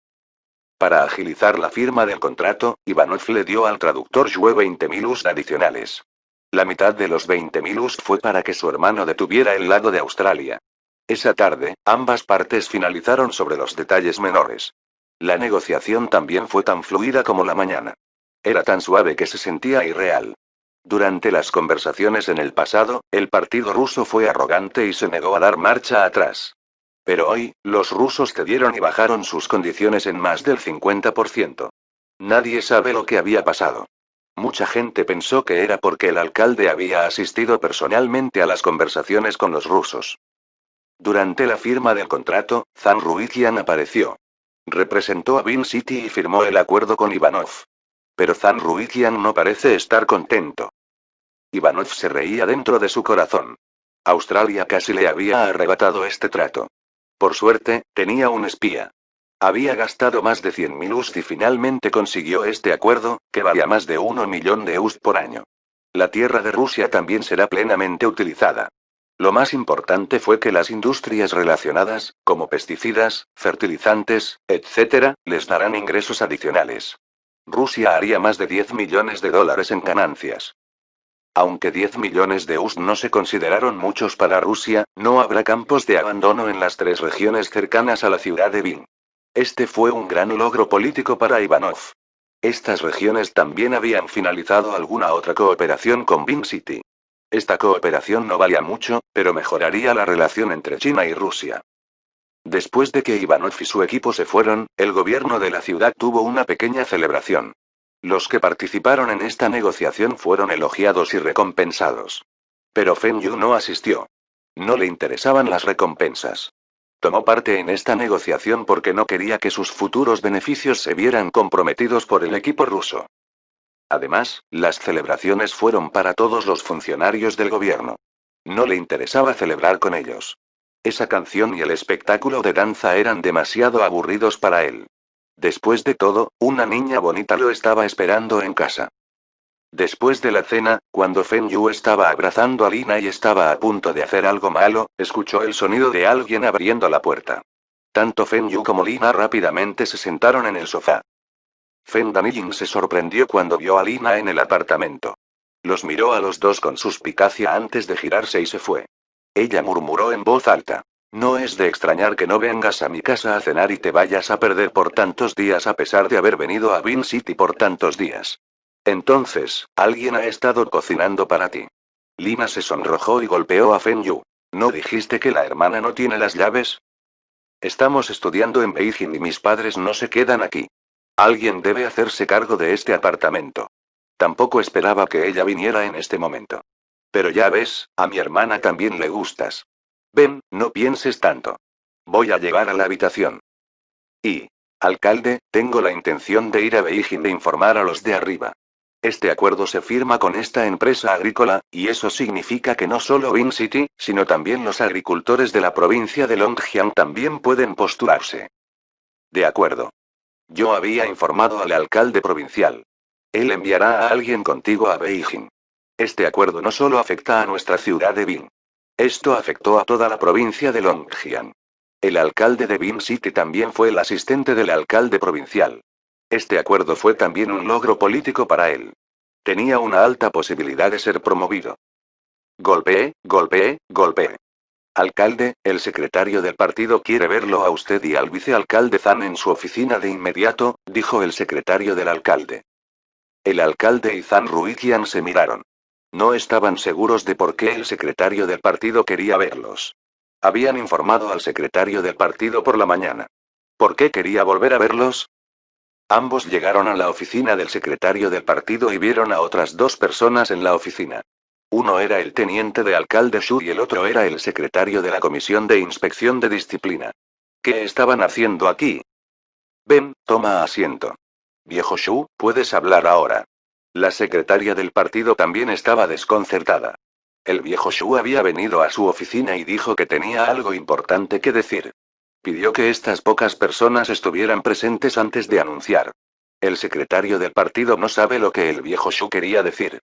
Para agilizar la firma del contrato, Ivanov le dio al traductor Yue 20.000 US adicionales. La mitad de los 20.000 US fue para que su hermano detuviera el lado de Australia. Esa tarde, ambas partes finalizaron sobre los detalles menores. La negociación también fue tan fluida como la mañana. Era tan suave que se sentía irreal. Durante las conversaciones en el pasado, el partido ruso fue arrogante y se negó a dar marcha atrás. Pero hoy, los rusos cedieron y bajaron sus condiciones en más del 50%. Nadie sabe lo que había pasado. Mucha gente pensó que era porque el alcalde había asistido personalmente a las conversaciones con los rusos. Durante la firma del contrato, Zan Ruikian apareció. Representó a Vin City y firmó el acuerdo con Ivanov. Pero Zan Ruikian no parece estar contento. Ivanov se reía dentro de su corazón. Australia casi le había arrebatado este trato. Por suerte, tenía un espía. Había gastado más de 100.000 US y finalmente consiguió este acuerdo, que valía más de 1 millón de US por año. La tierra de Rusia también será plenamente utilizada. Lo más importante fue que las industrias relacionadas, como pesticidas, fertilizantes, etc., les darán ingresos adicionales. Rusia haría más de 10 millones de dólares en ganancias. Aunque 10 millones de US no se consideraron muchos para Rusia, no habrá campos de abandono en las 3 regiones cercanas a la ciudad de Vin. Este fue un gran logro político para Ivanov. Estas regiones también habían finalizado alguna otra cooperación con Vin City. Esta cooperación no valía mucho, pero mejoraría la relación entre China y Rusia. Después de que Ivanov y su equipo se fueron, el gobierno de la ciudad tuvo una pequeña celebración. Los que participaron en esta negociación fueron elogiados y recompensados. Pero Feng Yu no asistió. No le interesaban las recompensas. Tomó parte en esta negociación porque no quería que sus futuros beneficios se vieran comprometidos por el equipo ruso. Además, las celebraciones fueron para todos los funcionarios del gobierno. No le interesaba celebrar con ellos. Esa canción y el espectáculo de danza eran demasiado aburridos para él. Después de todo, una niña bonita lo estaba esperando en casa. Después de la cena, cuando Feng Yu estaba abrazando a Lina y estaba a punto de hacer algo malo, escuchó el sonido de alguien abriendo la puerta. Tanto Feng Yu como Lina rápidamente se sentaron en el sofá. Feng Danyin se sorprendió cuando vio a Lina en el apartamento. Los miró a los dos con suspicacia antes de girarse y se fue. Ella murmuró en voz alta. No es de extrañar que no vengas a mi casa a cenar y te vayas a perder por tantos días a pesar de haber venido a Vin City por tantos días. Entonces, alguien ha estado cocinando para ti. Lina se sonrojó y golpeó a Feng Yu. ¿No dijiste que la hermana no tiene las llaves? Estamos estudiando en Beijing y mis padres no se quedan aquí. Alguien debe hacerse cargo de este apartamento. Tampoco esperaba que ella viniera en este momento. Pero ya ves, a mi hermana también le gustas. Ven, no pienses tanto. Voy a llegar a la habitación. Y, alcalde, tengo la intención de ir a Beijing e informar a los de arriba. Este acuerdo se firma con esta empresa agrícola, y eso significa que no solo Vin City, sino también los agricultores de la provincia de Longjiang también pueden postularse. De acuerdo. Yo había informado al alcalde provincial. Él enviará a alguien contigo a Beijing. Este acuerdo no solo afecta a nuestra ciudad de Vin. Esto afectó a toda la provincia de Longjiang. El alcalde de Vin City también fue el asistente del alcalde provincial. Este acuerdo fue también un logro político para él. Tenía una alta posibilidad de ser promovido. Golpee, golpee, golpee. Alcalde, el secretario del partido quiere verlo a usted y al vicealcalde Zan en su oficina de inmediato, dijo el secretario del alcalde. El alcalde y Zan Ruikian se miraron. No estaban seguros de por qué el secretario del partido quería verlos. Habían informado al secretario del partido por la mañana. ¿Por qué quería volver a verlos? Ambos llegaron a la oficina del secretario del partido y vieron a otras 2 personas en la oficina. Uno era el teniente de alcalde Shu y el otro era el secretario de la Comisión de Inspección de Disciplina. ¿Qué estaban haciendo aquí? Ven, toma asiento. Viejo Shu, puedes hablar ahora. La secretaria del partido también estaba desconcertada. El viejo Shu había venido a su oficina y dijo que tenía algo importante que decir. Pidió que estas pocas personas estuvieran presentes antes de anunciar. El secretario del partido no sabe lo que el viejo Shu quería decir.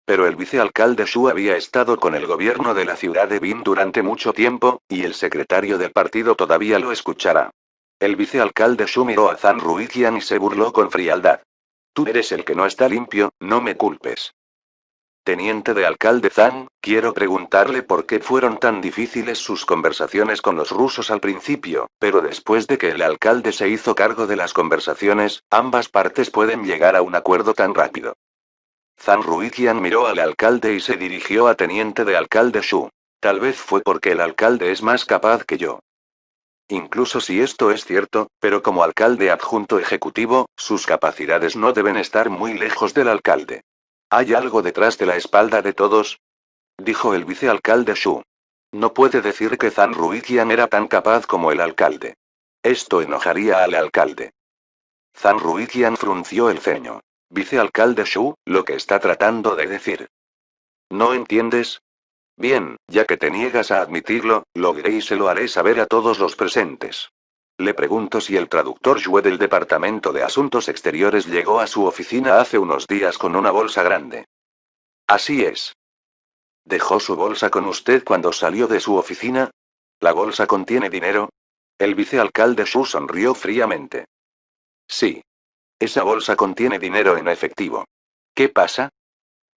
Pero el vicealcalde Shu había estado con el gobierno de la ciudad de Bin durante mucho tiempo, y el secretario del partido todavía lo escuchará. El vicealcalde Shu miró a Zan Ruikian y se burló con frialdad. Tú eres el que no está limpio, no me culpes. Teniente de alcalde Zan, quiero preguntarle por qué fueron tan difíciles sus conversaciones con los rusos al principio, pero después de que el alcalde se hizo cargo de las conversaciones, ambas partes pueden llegar a un acuerdo tan rápido. Zhang Ruiqian miró al alcalde y se dirigió a teniente de alcalde Shu. Tal vez fue porque el alcalde es más capaz que yo. Incluso si esto es cierto, pero como alcalde adjunto ejecutivo, sus capacidades no deben estar muy lejos del alcalde. ¿Hay algo detrás de la espalda de todos? Dijo el vicealcalde Shu. No puede decir que Zhang Ruiqian era tan capaz como el alcalde. Esto enojaría al alcalde. Zhang Ruiqian frunció el ceño. Vicealcalde Shu, lo que está tratando de decir. ¿No entiendes? Bien, ya que te niegas a admitirlo, lo diré y se lo haré saber a todos los presentes. Le pregunto si el traductor Yue del Departamento de Asuntos Exteriores llegó a su oficina hace unos días con una bolsa grande. Así es. ¿Dejó su bolsa con usted cuando salió de su oficina? ¿La bolsa contiene dinero? El vicealcalde Shu sonrió fríamente. Sí. Esa bolsa contiene dinero en efectivo. ¿Qué pasa?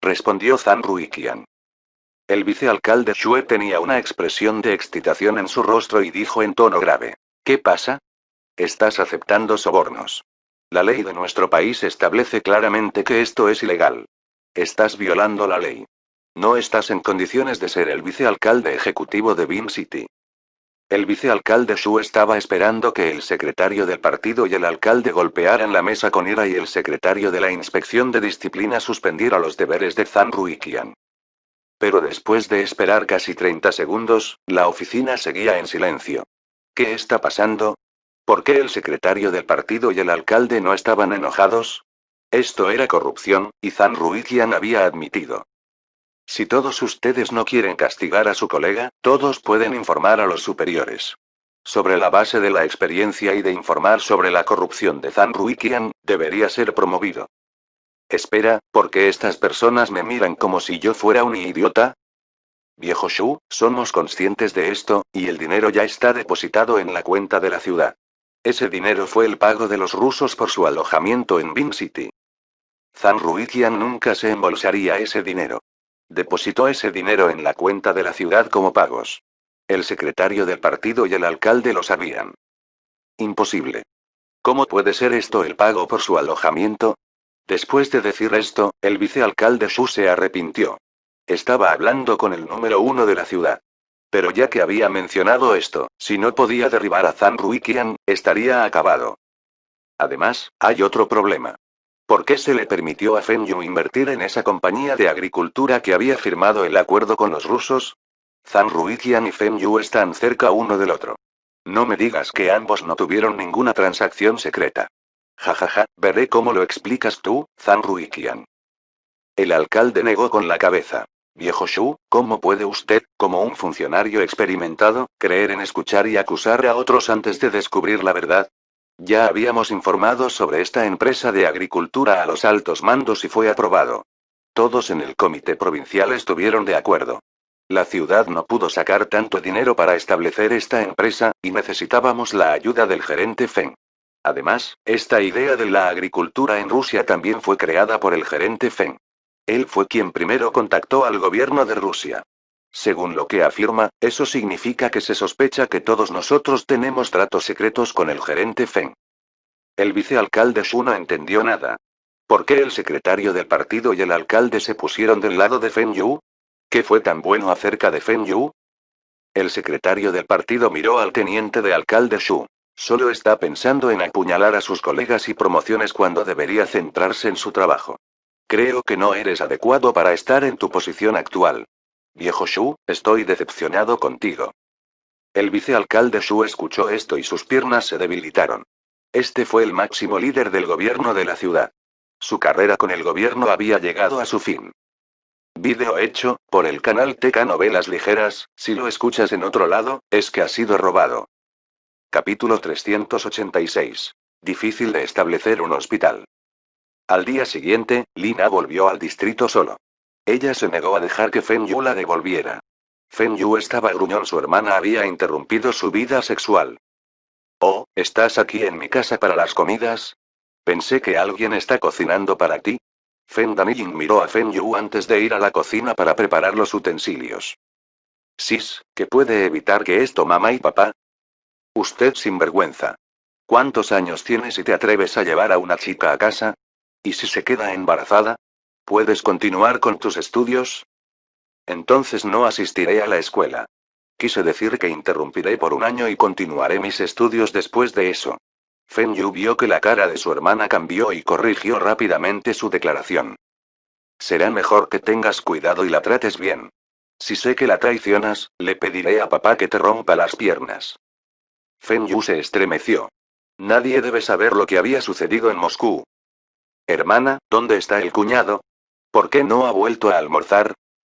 Respondió Zhang Ruiqian. El vicealcalde Shue tenía una expresión de excitación en su rostro y dijo en tono grave. ¿Qué pasa? Estás aceptando sobornos. La ley de nuestro país establece claramente que esto es ilegal. Estás violando la ley. No estás en condiciones de ser el vicealcalde ejecutivo de Beam City. El vicealcalde Shu estaba esperando que el secretario del partido y el alcalde golpearan la mesa con ira y el secretario de la inspección de disciplina suspendiera los deberes de Zhang Ruiqian. Pero después de esperar casi 30 segundos, la oficina seguía en silencio. ¿Qué está pasando? ¿Por qué el secretario del partido y el alcalde no estaban enojados? Esto era corrupción, y Zhang Ruiqian había admitido. Si todos ustedes no quieren castigar a su colega, todos pueden informar a los superiores. Sobre la base de la experiencia y de informar sobre la corrupción de Zhang Ruiqian, debería ser promovido. Espera, ¿por qué estas personas me miran como si yo fuera un idiota? Viejo Shu, somos conscientes de esto, y el dinero ya está depositado en la cuenta de la ciudad. Ese dinero fue el pago de los rusos por su alojamiento en Beam City. Zhang Ruiqian nunca se embolsaría ese dinero. Depositó ese dinero en la cuenta de la ciudad como pagos. El secretario del partido y el alcalde lo sabían. Imposible. ¿Cómo puede ser esto el pago por su alojamiento? Después de decir esto, el vicealcalde Shu se arrepintió. Estaba hablando con el número uno de la ciudad. Pero ya que había mencionado esto, si no podía derribar a Zhang Ruiqian, estaría acabado. Además, hay otro problema. ¿Por qué se le permitió a Feng Yu invertir en esa compañía de agricultura que había firmado el acuerdo con los rusos? Zhang Ruiqian y Feng Yu están cerca uno del otro. No me digas que ambos no tuvieron ninguna transacción secreta. Jajaja, veré cómo lo explicas tú, Zhang Ruiqian. El alcalde negó con la cabeza. Viejo Shu, ¿cómo puede usted, como un funcionario experimentado, creer en escuchar y acusar a otros antes de descubrir la verdad? Ya habíamos informado sobre esta empresa de agricultura a los altos mandos y fue aprobado. Todos en el comité provincial estuvieron de acuerdo. La ciudad no pudo sacar tanto dinero para establecer esta empresa, y necesitábamos la ayuda del gerente Feng. Además, esta idea de la agricultura en Rusia también fue creada por el gerente Feng. Él fue quien primero contactó al gobierno de Rusia. Según lo que afirma, eso significa que se sospecha que todos nosotros tenemos tratos secretos con el gerente Feng. El vicealcalde Shu no entendió nada. ¿Por qué el secretario del partido y el alcalde se pusieron del lado de Feng Yu? ¿Qué fue tan bueno acerca de Feng Yu? El secretario del partido miró al teniente de alcalde Shu. Solo está pensando en apuñalar a sus colegas y promociones cuando debería centrarse en su trabajo. Creo que no eres adecuado para estar en tu posición actual. Viejo Shu, estoy decepcionado contigo. El vicealcalde Shu escuchó esto y sus piernas se debilitaron. Este fue el máximo líder del gobierno de la ciudad. Su carrera con el gobierno había llegado a su fin. Vídeo hecho, por el canal TK Novelas Ligeras. Si lo escuchas en otro lado, es que ha sido robado. Capítulo 386. Difícil de establecer un hospital. Al día siguiente, Lina volvió al distrito solo. Ella se negó a dejar que Feng Yu la devolviera. Feng Yu estaba gruñón, su hermana había interrumpido su vida sexual. Oh, ¿estás aquí en mi casa para las comidas? Pensé que alguien está cocinando para ti. Feng Danyin miró a Feng Yu antes de ir a la cocina para preparar los utensilios. Sis, ¿que puede evitar que esto mamá y papá? Usted sinvergüenza. ¿Cuántos años tienes y te atreves a llevar a una chica a casa? ¿Y si se queda embarazada? ¿Puedes continuar con tus estudios? Entonces no asistiré a la escuela. Quise decir que interrumpiré por un año y continuaré mis estudios después de eso. Feng Yu vio que la cara de su hermana cambió y corrigió rápidamente su declaración. Será mejor que tengas cuidado y la trates bien. Si sé que la traicionas, le pediré a papá que te rompa las piernas. Feng Yu se estremeció. Nadie debe saber lo que había sucedido en Moscú. Hermana, ¿dónde está el cuñado? ¿Por qué no ha vuelto a almorzar?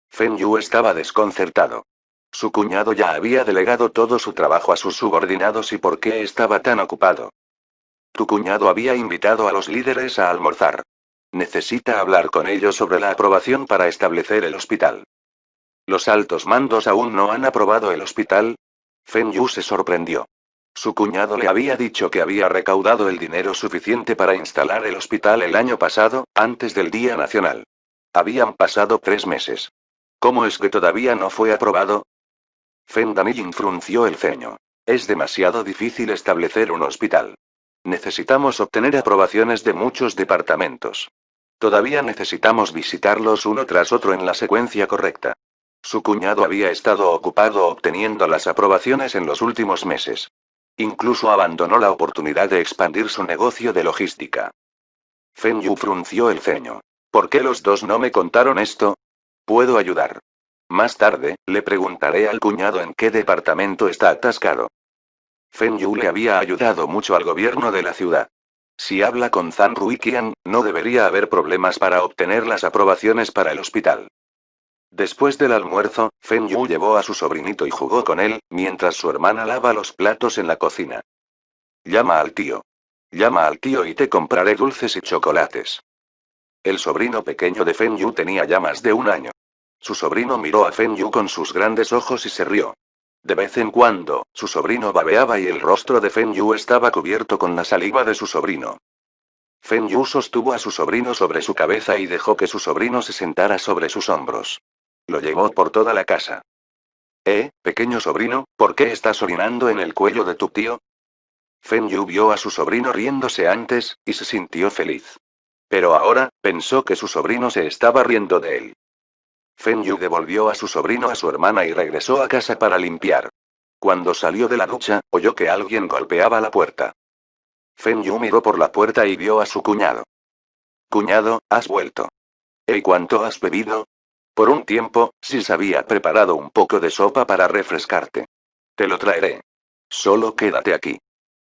Feng Yu estaba desconcertado. Su cuñado ya había delegado todo su trabajo a sus subordinados y ¿por qué estaba tan ocupado? Tu cuñado había invitado a los líderes a almorzar. Necesita hablar con ellos sobre la aprobación para establecer el hospital. ¿Los altos mandos aún no han aprobado el hospital? Feng Yu se sorprendió. Su cuñado le había dicho que había recaudado el dinero suficiente para instalar el hospital el año pasado, antes del Día Nacional. Habían pasado 3 meses. ¿Cómo es que todavía no fue aprobado? Feng Danyin frunció el ceño. Es demasiado difícil establecer un hospital. Necesitamos obtener aprobaciones de muchos departamentos. Todavía necesitamos visitarlos uno tras otro en la secuencia correcta. Su cuñado había estado ocupado obteniendo las aprobaciones en los últimos meses. Incluso abandonó la oportunidad de expandir su negocio de logística. Feng Yu frunció el ceño. ¿Por qué los dos no me contaron esto? Puedo ayudar. Más tarde, le preguntaré al cuñado en qué departamento está atascado. Feng Yu le había ayudado mucho al gobierno de la ciudad. Si habla con Zhang Ruiqian, no debería haber problemas para obtener las aprobaciones para el hospital. Después del almuerzo, Feng Yu llevó a su sobrinito y jugó con él, mientras su hermana lava los platos en la cocina. Llama al tío. Llama al tío y te compraré dulces y chocolates. El sobrino pequeño de Feng Yu tenía ya más de un año. Su sobrino miró a Feng Yu con sus grandes ojos y se rió. De vez en cuando, su sobrino babeaba y el rostro de Feng Yu estaba cubierto con la saliva de su sobrino. Feng Yu sostuvo a su sobrino sobre su cabeza y dejó que su sobrino se sentara sobre sus hombros. Lo llevó por toda la casa. Pequeño sobrino, ¿por qué estás orinando en el cuello de tu tío? Feng Yu vio a su sobrino riéndose antes, y se sintió feliz. Pero ahora, pensó que su sobrino se estaba riendo de él. Feng Yu devolvió a su sobrino a su hermana y regresó a casa para limpiar. Cuando salió de la ducha, oyó que alguien golpeaba la puerta. Feng Yu miró por la puerta y vio a su cuñado. Cuñado, has vuelto. ¿Y cuánto has bebido? Por un tiempo, Sis había preparado un poco de sopa para refrescarte. Te lo traeré. Solo quédate aquí.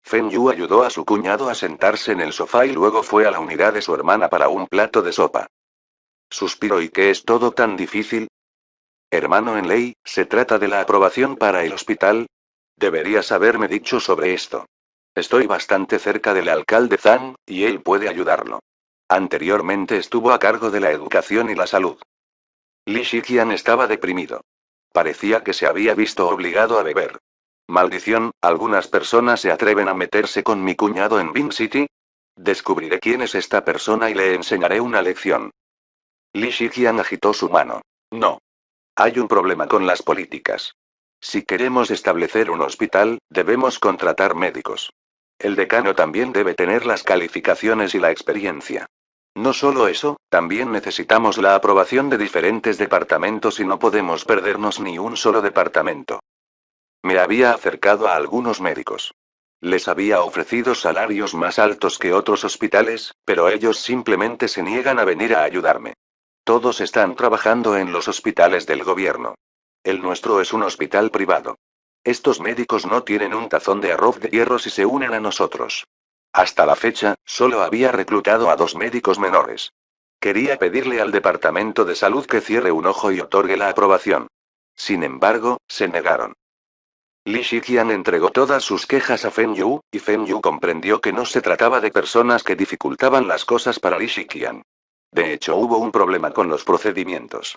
Feng Yu ayudó a su cuñado a sentarse en el sofá y luego fue a la unidad de su hermana para un plato de sopa. Suspiró. ¿Y qué es todo tan difícil? Hermano en ley, ¿se trata de la aprobación para el hospital? Deberías haberme dicho sobre esto. Estoy bastante cerca del alcalde Zhang, y él puede ayudarlo. Anteriormente estuvo a cargo de la educación y la salud. Li Shiqian estaba deprimido. Parecía que se había visto obligado a beber. Maldición, ¿algunas personas se atreven a meterse con mi cuñado en Bing City? Descubriré quién es esta persona y le enseñaré una lección. Li Shiqian agitó su mano. No. Hay un problema con las políticas. Si queremos establecer un hospital, debemos contratar médicos. El decano también debe tener las calificaciones y la experiencia. No solo eso, también necesitamos la aprobación de diferentes departamentos y no podemos perdernos ni un solo departamento. Me había acercado a algunos médicos. Les había ofrecido salarios más altos que otros hospitales, pero ellos simplemente se niegan a venir a ayudarme. Todos están trabajando en los hospitales del gobierno. El nuestro es un hospital privado. Estos médicos no tienen un tazón de arroz de hierro si se unen a nosotros. Hasta la fecha, solo había reclutado a 2 médicos menores. Quería pedirle al Departamento de Salud que cierre un ojo y otorgue la aprobación. Sin embargo, se negaron. Li Shiqian entregó todas sus quejas a Feng Yu, y Feng Yu comprendió que no se trataba de personas que dificultaban las cosas para Li Shiqian. De hecho, hubo un problema con los procedimientos.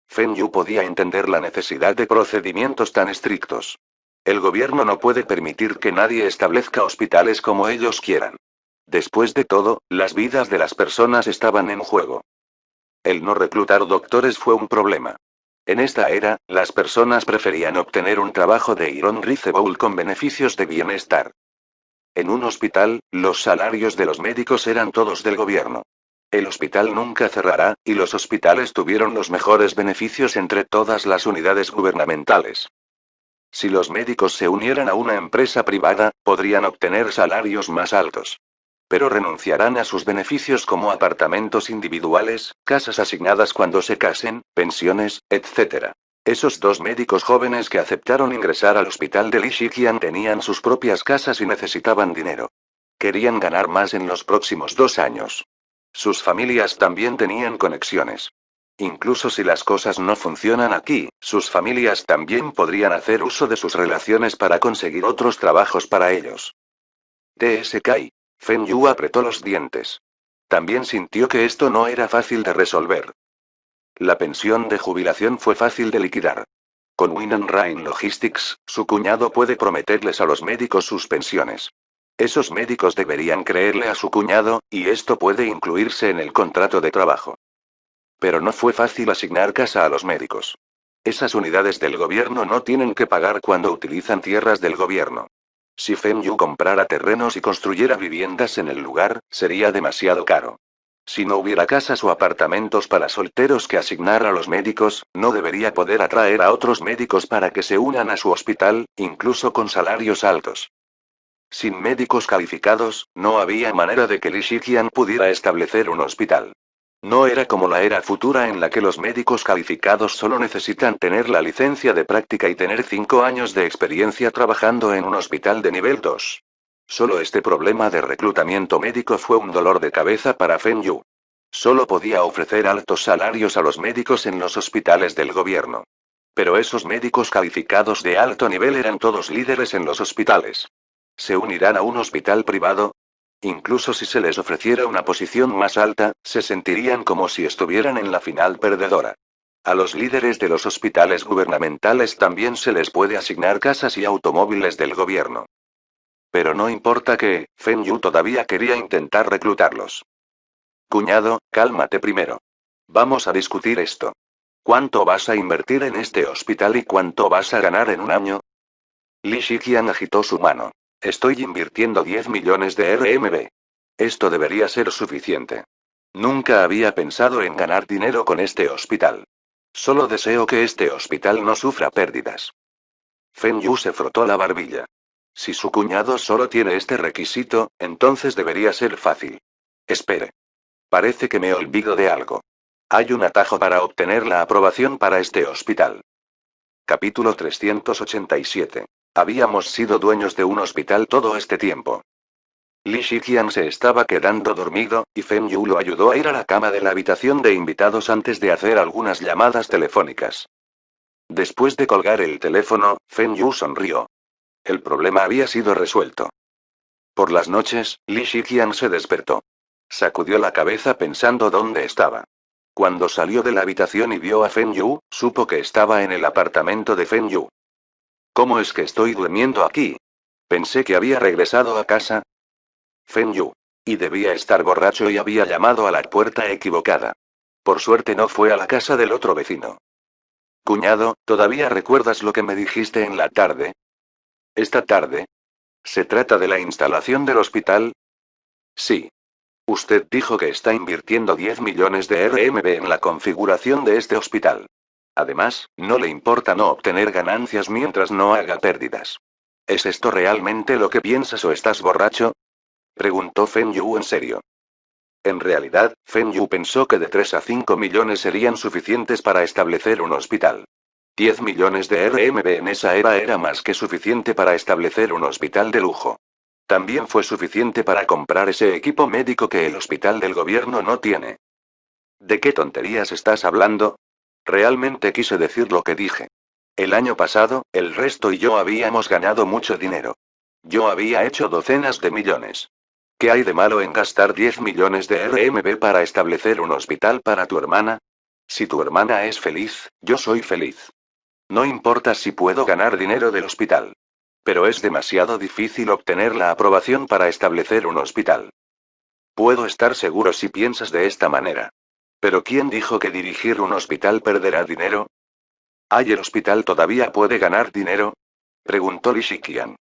Feng Yu podía entender la necesidad de procedimientos tan estrictos. El gobierno no puede permitir que nadie establezca hospitales como ellos quieran. Después de todo, las vidas de las personas estaban en juego. El no reclutar doctores fue un problema. En esta era, las personas preferían obtener un trabajo de Iron Rice Bowl con beneficios de bienestar. En un hospital, los salarios de los médicos eran todos del gobierno. El hospital nunca cerrará, y los hospitales tuvieron los mejores beneficios entre todas las unidades gubernamentales. Si los médicos se unieran a una empresa privada, podrían obtener salarios más altos. Pero renunciarán a sus beneficios como apartamentos individuales, casas asignadas cuando se casen, pensiones, etc. Esos dos médicos jóvenes que aceptaron ingresar al hospital de Lishikian tenían sus propias casas y necesitaban dinero. Querían ganar más en los próximos 2 años. Sus familias también tenían conexiones. Incluso si las cosas no funcionan aquí, sus familias también podrían hacer uso de sus relaciones para conseguir otros trabajos para ellos. TSK. Feng Yu apretó los dientes. También sintió que esto no era fácil de resolver. La pensión de jubilación fue fácil de liquidar. Con Winan Rain Logistics, su cuñado puede prometerles a los médicos sus pensiones. Esos médicos deberían creerle a su cuñado, y esto puede incluirse en el contrato de trabajo. Pero no fue fácil asignar casa a los médicos. Esas unidades del gobierno no tienen que pagar cuando utilizan tierras del gobierno. Si Feng Yu comprara terrenos y construyera viviendas en el lugar, sería demasiado caro. Si no hubiera casas o apartamentos para solteros que asignar a los médicos, no debería poder atraer a otros médicos para que se unan a su hospital, incluso con salarios altos. Sin médicos calificados, no había manera de que Lishikian pudiera establecer un hospital. No era como la era futura en la que los médicos calificados solo necesitan tener la licencia de práctica y tener 5 años de experiencia trabajando en un hospital de nivel 2. Solo este problema de reclutamiento médico fue un dolor de cabeza para Feng Yu. Solo podía ofrecer altos salarios a los médicos en los hospitales del gobierno. Pero esos médicos calificados de alto nivel eran todos líderes en los hospitales. ¿Se unirán a un hospital privado? Incluso si se les ofreciera una posición más alta, se sentirían como si estuvieran en la final perdedora. A los líderes de los hospitales gubernamentales también se les puede asignar casas y automóviles del gobierno. Pero no importa que, Feng Yu todavía quería intentar reclutarlos. Cuñado, cálmate primero. Vamos a discutir esto. ¿Cuánto vas a invertir en este hospital y cuánto vas a ganar en un año? Li Shiqian agitó su mano. Estoy invirtiendo 10 millones de RMB. Esto debería ser suficiente. Nunca había pensado en ganar dinero con este hospital. Solo deseo que este hospital no sufra pérdidas. Feng Yu se frotó la barbilla. Si su cuñado solo tiene este requisito, entonces debería ser fácil. Espere. Parece que me olvido de algo. Hay un atajo para obtener la aprobación para este hospital. Capítulo 387. Habíamos sido dueños de un hospital todo este tiempo. Li Shiqian se estaba quedando dormido, y Feng Yu lo ayudó a ir a la cama de la habitación de invitados antes de hacer algunas llamadas telefónicas. Después de colgar el teléfono, Feng Yu sonrió. El problema había sido resuelto. Por las noches, Li Shiqian se despertó. Sacudió la cabeza pensando dónde estaba. Cuando salió de la habitación y vio a Feng Yu, supo que estaba en el apartamento de Feng Yu. ¿Cómo es que estoy durmiendo aquí? Pensé que había regresado a casa. Feng Yu. Y debía estar borracho y había llamado a la puerta equivocada. Por suerte no fue a la casa del otro vecino. Cuñado, ¿todavía recuerdas lo que me dijiste en la tarde? ¿Esta tarde? ¿Se trata de la instalación del hospital? Sí. Usted dijo que está invirtiendo 10 millones de RMB en la configuración de este hospital. Además, no le importa no obtener ganancias mientras no haga pérdidas. ¿Es esto realmente lo que piensas o estás borracho? Preguntó Feng Yu en serio. En realidad, Feng Yu pensó que de 3 a 5 millones serían suficientes para establecer un hospital. 10 millones de RMB en esa era más que suficiente para establecer un hospital de lujo. También fue suficiente para comprar ese equipo médico que el hospital del gobierno no tiene. ¿De qué tonterías estás hablando? Realmente quise decir lo que dije. El año pasado, el resto y yo habíamos ganado mucho dinero. Yo había hecho docenas de millones. ¿Qué hay de malo en gastar 10 millones de RMB para establecer un hospital para tu hermana? Si tu hermana es feliz, yo soy feliz. No importa si puedo ganar dinero del hospital. Pero es demasiado difícil obtener la aprobación para establecer un hospital. Puedo estar seguro si piensas de esta manera. Pero ¿quién dijo que dirigir un hospital perderá dinero? ¿Ay, el hospital todavía puede ganar dinero? Preguntó Li Shiqian.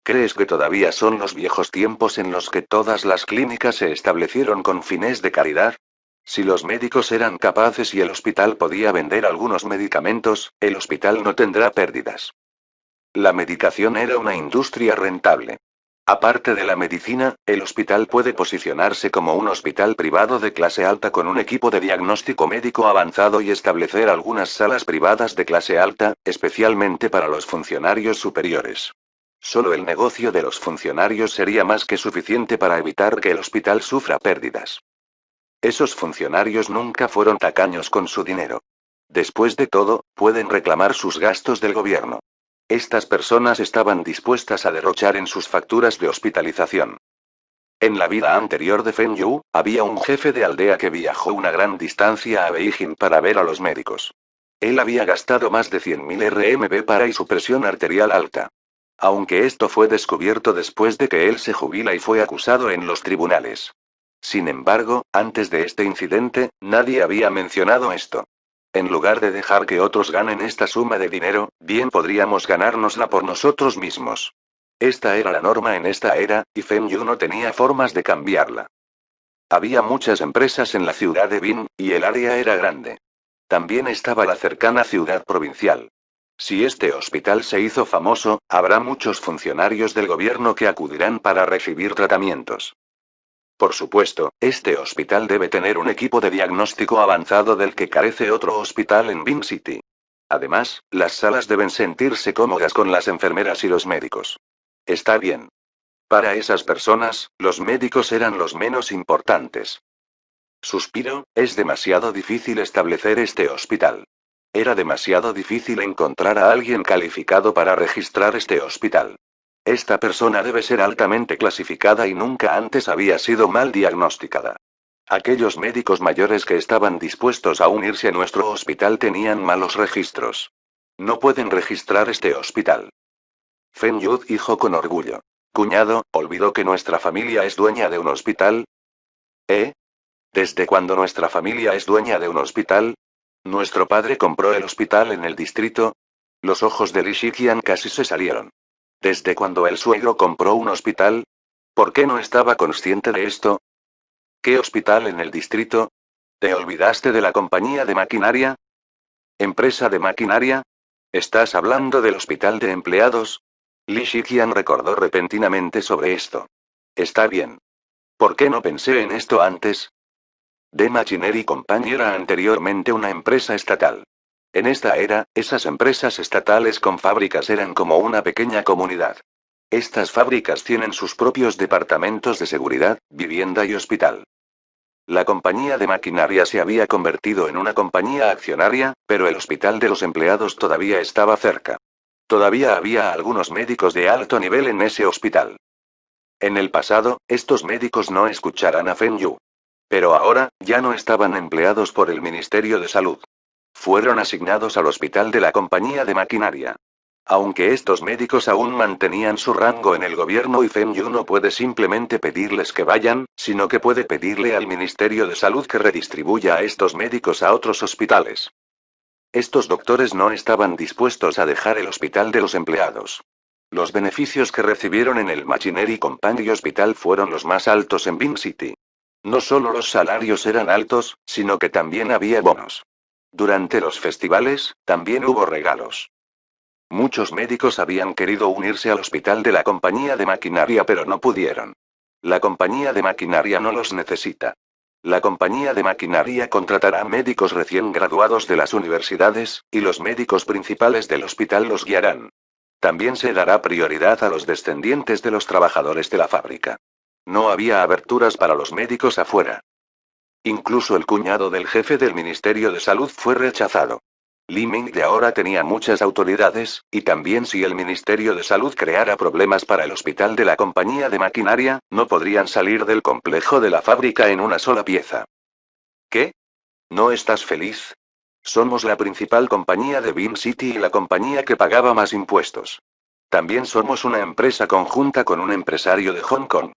¿Crees que todavía son los viejos tiempos en los que todas las clínicas se establecieron con fines de caridad? Si los médicos eran capaces y el hospital podía vender algunos medicamentos, el hospital no tendrá pérdidas. La medicación era una industria rentable. Aparte de la medicina, el hospital puede posicionarse como un hospital privado de clase alta con un equipo de diagnóstico médico avanzado y establecer algunas salas privadas de clase alta, especialmente para los funcionarios superiores. Solo el negocio de los funcionarios sería más que suficiente para evitar que el hospital sufra pérdidas. Esos funcionarios nunca fueron tacaños con su dinero. Después de todo, pueden reclamar sus gastos del gobierno. Estas personas estaban dispuestas a derrochar en sus facturas de hospitalización. En la vida anterior de Feng Yu, había un jefe de aldea que viajó una gran distancia a Beijing para ver a los médicos. Él había gastado más de 100.000 RMB para y su presión arterial alta. Aunque esto fue descubierto después de que él se jubila y fue acusado en los tribunales. Sin embargo, antes de este incidente, nadie había mencionado esto. En lugar de dejar que otros ganen esta suma de dinero, bien podríamos ganárnosla por nosotros mismos. Esta era la norma en esta era, y Feng Yu no tenía formas de cambiarla. Había muchas empresas en la ciudad de Bin, y el área era grande. También estaba la cercana ciudad provincial. Si este hospital se hizo famoso, habrá muchos funcionarios del gobierno que acudirán para recibir tratamientos. Por supuesto, este hospital debe tener un equipo de diagnóstico avanzado del que carece otro hospital en Bin City. Además, las salas deben sentirse cómodas con las enfermeras y los médicos. Está bien. Para esas personas, los médicos eran los menos importantes. Suspiro, es demasiado difícil establecer este hospital. Era demasiado difícil encontrar a alguien calificado para registrar este hospital. Esta persona debe ser altamente clasificada y nunca antes había sido mal diagnosticada. Aquellos médicos mayores que estaban dispuestos a unirse a nuestro hospital tenían malos registros. No pueden registrar este hospital. Feng Yu dijo con orgullo. Cuñado, ¿olvidó que nuestra familia es dueña de un hospital? ¿Eh? ¿Desde cuándo nuestra familia es dueña de un hospital? ¿Nuestro padre compró el hospital en el distrito? Los ojos de Li Shiqian casi se salieron. ¿Desde cuándo el suegro compró un hospital? ¿Por qué no estaba consciente de esto? ¿Qué hospital en el distrito? ¿Te olvidaste de la compañía de maquinaria? ¿Empresa de maquinaria? ¿Estás hablando del hospital de empleados? Li Shiqian recordó repentinamente sobre esto. Está bien. ¿Por qué no pensé en esto antes? The Machinery Company era anteriormente una empresa estatal. En esta era, esas empresas estatales con fábricas eran como una pequeña comunidad. Estas fábricas tienen sus propios departamentos de seguridad, vivienda y hospital. La compañía de maquinaria se había convertido en una compañía accionaria, pero el hospital de los empleados todavía estaba cerca. Todavía había algunos médicos de alto nivel en ese hospital. En el pasado, estos médicos no escucharan a Feng Yu. Pero ahora, ya no estaban empleados por el Ministerio de Salud. Fueron asignados al hospital de la compañía de maquinaria. Aunque estos médicos aún mantenían su rango en el gobierno y Feng Yu no puede simplemente pedirles que vayan, sino que puede pedirle al Ministerio de Salud que redistribuya a estos médicos a otros hospitales. Estos doctores no estaban dispuestos a dejar el hospital de los empleados. Los beneficios que recibieron en el Machinery Company Hospital fueron los más altos en Bin City. No solo los salarios eran altos, sino que también había bonos. Durante los festivales, también hubo regalos. Muchos médicos habían querido unirse al hospital de la compañía de maquinaria pero no pudieron. La compañía de maquinaria no los necesita. La compañía de maquinaria contratará médicos recién graduados de las universidades, y los médicos principales del hospital los guiarán. También se dará prioridad a los descendientes de los trabajadores de la fábrica. No había aberturas para los médicos afuera. Incluso el cuñado del jefe del Ministerio de Salud fue rechazado. Li Ming de ahora tenía muchas autoridades, y también si el Ministerio de Salud creara problemas para el hospital de la compañía de maquinaria, no podrían salir del complejo de la fábrica en una sola pieza. ¿Qué? ¿No estás feliz? Somos la principal compañía de Bin City y la compañía que pagaba más impuestos. También somos una empresa conjunta con un empresario de Hong Kong.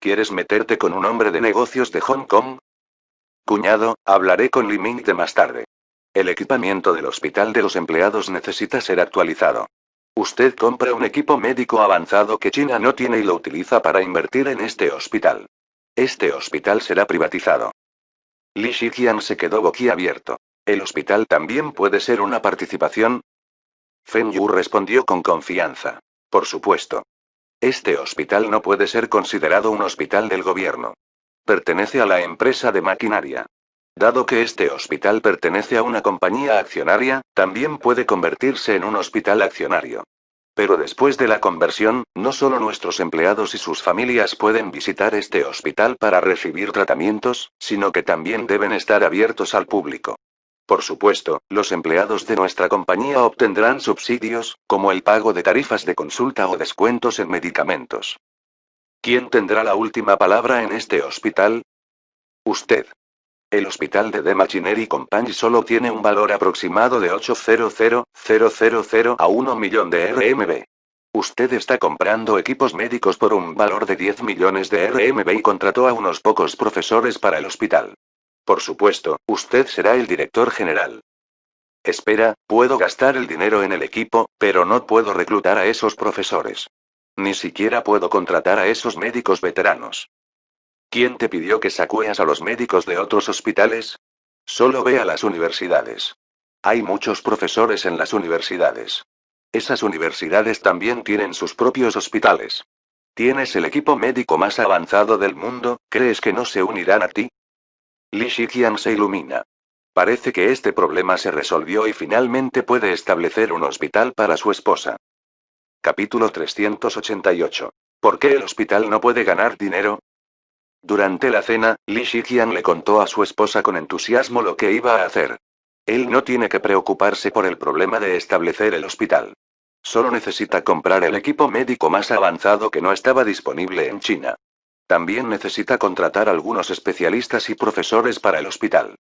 ¿Quieres meterte con un hombre de negocios de Hong Kong? Cuñado, hablaré con Li Ming de más tarde. El equipamiento del hospital de los empleados necesita ser actualizado. Usted compra un equipo médico avanzado que China no tiene y lo utiliza para invertir en este hospital. Este hospital será privatizado. Li Shiqian se quedó boquiabierto. ¿El hospital también puede ser una participación? Feng Yu respondió con confianza. Por supuesto. Este hospital no puede ser considerado un hospital del gobierno. Pertenece a la empresa de maquinaria. Dado que este hospital pertenece a una compañía accionaria, también puede convertirse en un hospital accionario. Pero después de la conversión, no solo nuestros empleados y sus familias pueden visitar este hospital para recibir tratamientos, sino que también deben estar abiertos al público. Por supuesto, los empleados de nuestra compañía obtendrán subsidios, como el pago de tarifas de consulta o descuentos en medicamentos. ¿Quién tendrá la última palabra en este hospital? Usted. El hospital de The Machinery Company solo tiene un valor aproximado de 800.000 a 1 millón de RMB. Usted está comprando equipos médicos por un valor de 10 millones de RMB y contrató a unos pocos profesores para el hospital. Por supuesto, usted será el director general. Espera, puedo gastar el dinero en el equipo, pero no puedo reclutar a esos profesores. Ni siquiera puedo contratar a esos médicos veteranos. ¿Quién te pidió que sacueas a los médicos de otros hospitales? Solo ve a las universidades. Hay muchos profesores en las universidades. Esas universidades también tienen sus propios hospitales. ¿Tienes el equipo médico más avanzado del mundo? ¿Crees que no se unirán a ti? Li Shiqian se ilumina. Parece que este problema se resolvió y finalmente puede establecer un hospital para su esposa. Capítulo 388. ¿Por qué el hospital no puede ganar dinero? Durante la cena, Li Shiqian le contó a su esposa con entusiasmo lo que iba a hacer. Él no tiene que preocuparse por el problema de establecer el hospital. Solo necesita comprar el equipo médico más avanzado que no estaba disponible en China. También necesita contratar algunos especialistas y profesores para el hospital.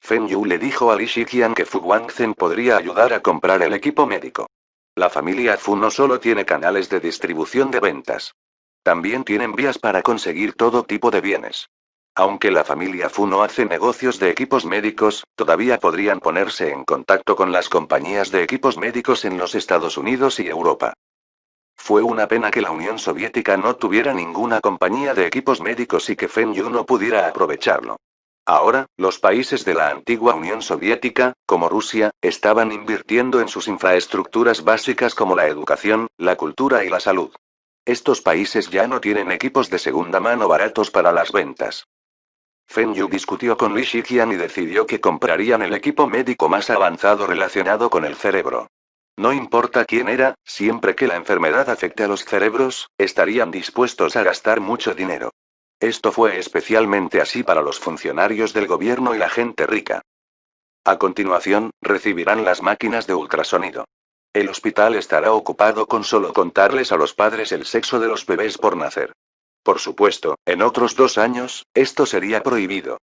Feng Yu le dijo a Li Shiqian que Fu Guangzhen podría ayudar a comprar el equipo médico. La familia Fu no solo tiene canales de distribución de ventas. También tienen vías para conseguir todo tipo de bienes. Aunque la familia Fu no hace negocios de equipos médicos, todavía podrían ponerse en contacto con las compañías de equipos médicos en los Estados Unidos y Europa. Fue una pena que la Unión Soviética no tuviera ninguna compañía de equipos médicos y que Feng Yu no pudiera aprovecharlo. Ahora, los países de la antigua Unión Soviética, como Rusia, estaban invirtiendo en sus infraestructuras básicas como la educación, la cultura y la salud. Estos países ya no tienen equipos de segunda mano baratos para las ventas. Feng Yu discutió con Li Shiqian y decidió que comprarían el equipo médico más avanzado relacionado con el cerebro. No importa quién era, siempre que la enfermedad afecte a los cerebros, estarían dispuestos a gastar mucho dinero. Esto fue especialmente así para los funcionarios del gobierno y la gente rica. A continuación, recibirán las máquinas de ultrasonido. El hospital estará ocupado con solo contarles a los padres el sexo de los bebés por nacer. Por supuesto, en otros 2 años, esto sería prohibido.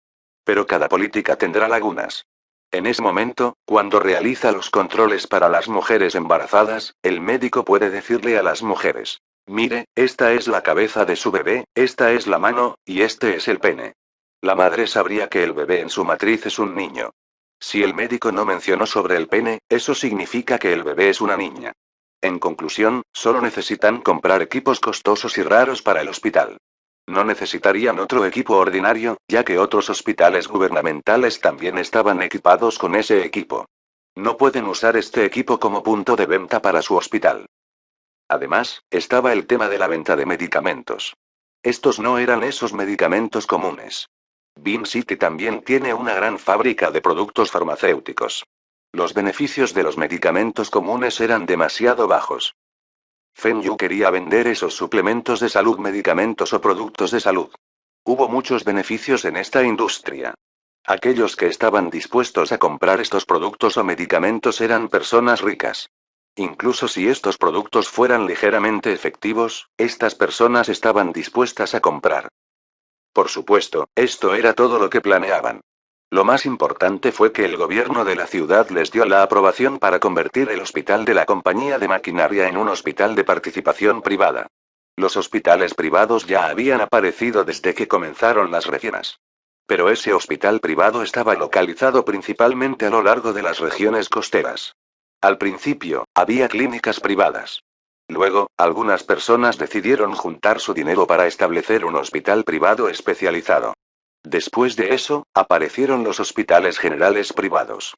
Pero cada política tendrá lagunas. En ese momento, cuando realiza los controles para las mujeres embarazadas, el médico puede decirle a las mujeres: mire, esta es la cabeza de su bebé, esta es la mano, y este es el pene. La madre sabría que el bebé en su matriz es un niño. Si el médico no mencionó sobre el pene, eso significa que el bebé es una niña. En conclusión, solo necesitan comprar equipos costosos y raros para el hospital. No necesitarían otro equipo ordinario, ya que otros hospitales gubernamentales también estaban equipados con ese equipo. No pueden usar este equipo como punto de venta para su hospital. Además, estaba el tema de la venta de medicamentos. Estos no eran esos medicamentos comunes. Beam City también tiene una gran fábrica de productos farmacéuticos. Los beneficios de los medicamentos comunes eran demasiado bajos. Feng Yu quería vender esos suplementos de salud, medicamentos o productos de salud. Hubo muchos beneficios en esta industria. Aquellos que estaban dispuestos a comprar estos productos o medicamentos eran personas ricas. Incluso si estos productos fueran ligeramente efectivos, estas personas estaban dispuestas a comprar. Por supuesto, esto era todo lo que planeaban. Lo más importante fue que el gobierno de la ciudad les dio la aprobación para convertir el hospital de la compañía de maquinaria en un hospital de participación privada. Los hospitales privados ya habían aparecido desde que comenzaron las reformas. Pero ese hospital privado estaba localizado principalmente a lo largo de las regiones costeras. Al principio, había clínicas privadas. Luego, algunas personas decidieron juntar su dinero para establecer un hospital privado especializado. Después de eso, aparecieron los hospitales generales privados.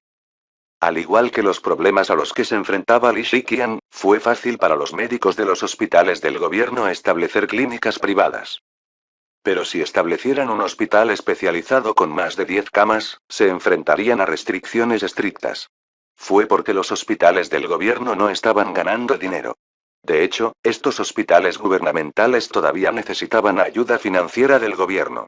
Al igual que los problemas a los que se enfrentaba Li Shiqian, fue fácil para los médicos de los hospitales del gobierno establecer clínicas privadas. Pero si establecieran un hospital especializado con más de 10 camas, se enfrentarían a restricciones estrictas. Fue porque los hospitales del gobierno no estaban ganando dinero. De hecho, estos hospitales gubernamentales todavía necesitaban ayuda financiera del gobierno.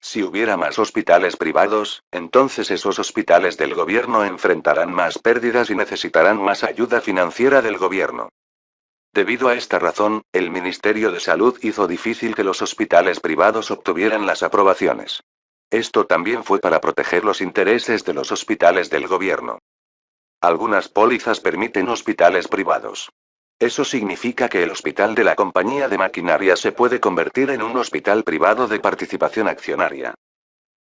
Si hubiera más hospitales privados, entonces esos hospitales del gobierno enfrentarán más pérdidas y necesitarán más ayuda financiera del gobierno. Debido a esta razón, el Ministerio de Salud hizo difícil que los hospitales privados obtuvieran las aprobaciones. Esto también fue para proteger los intereses de los hospitales del gobierno. Algunas pólizas permiten hospitales privados. Eso significa que el hospital de la compañía de maquinaria se puede convertir en un hospital privado de participación accionaria.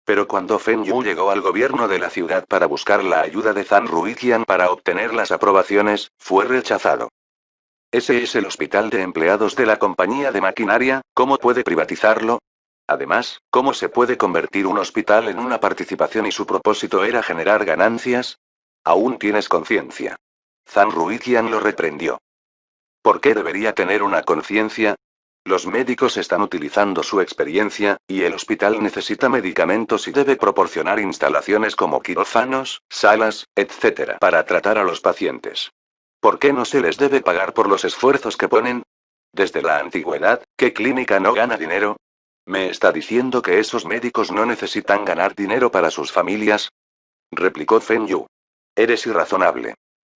Pero cuando Feng Yu llegó al gobierno de la ciudad para buscar la ayuda de Zhang Ruiqian para obtener las aprobaciones, fue rechazado. Ese es el hospital de empleados de la compañía de maquinaria, ¿cómo puede privatizarlo? Además, ¿cómo se puede convertir un hospital en una participación y su propósito era generar ganancias? Aún tienes conciencia. Zhang Ruiqian lo reprendió. ¿Por qué debería tener una conciencia? Los médicos están utilizando su experiencia, y el hospital necesita medicamentos y debe proporcionar instalaciones como quirófanos, salas, etc. para tratar a los pacientes. ¿Por qué no se les debe pagar por los esfuerzos que ponen? Desde la antigüedad, ¿qué clínica no gana dinero? ¿Me está diciendo que esos médicos no necesitan ganar dinero para sus familias? Replicó Feng Yu. Eres irrazonable.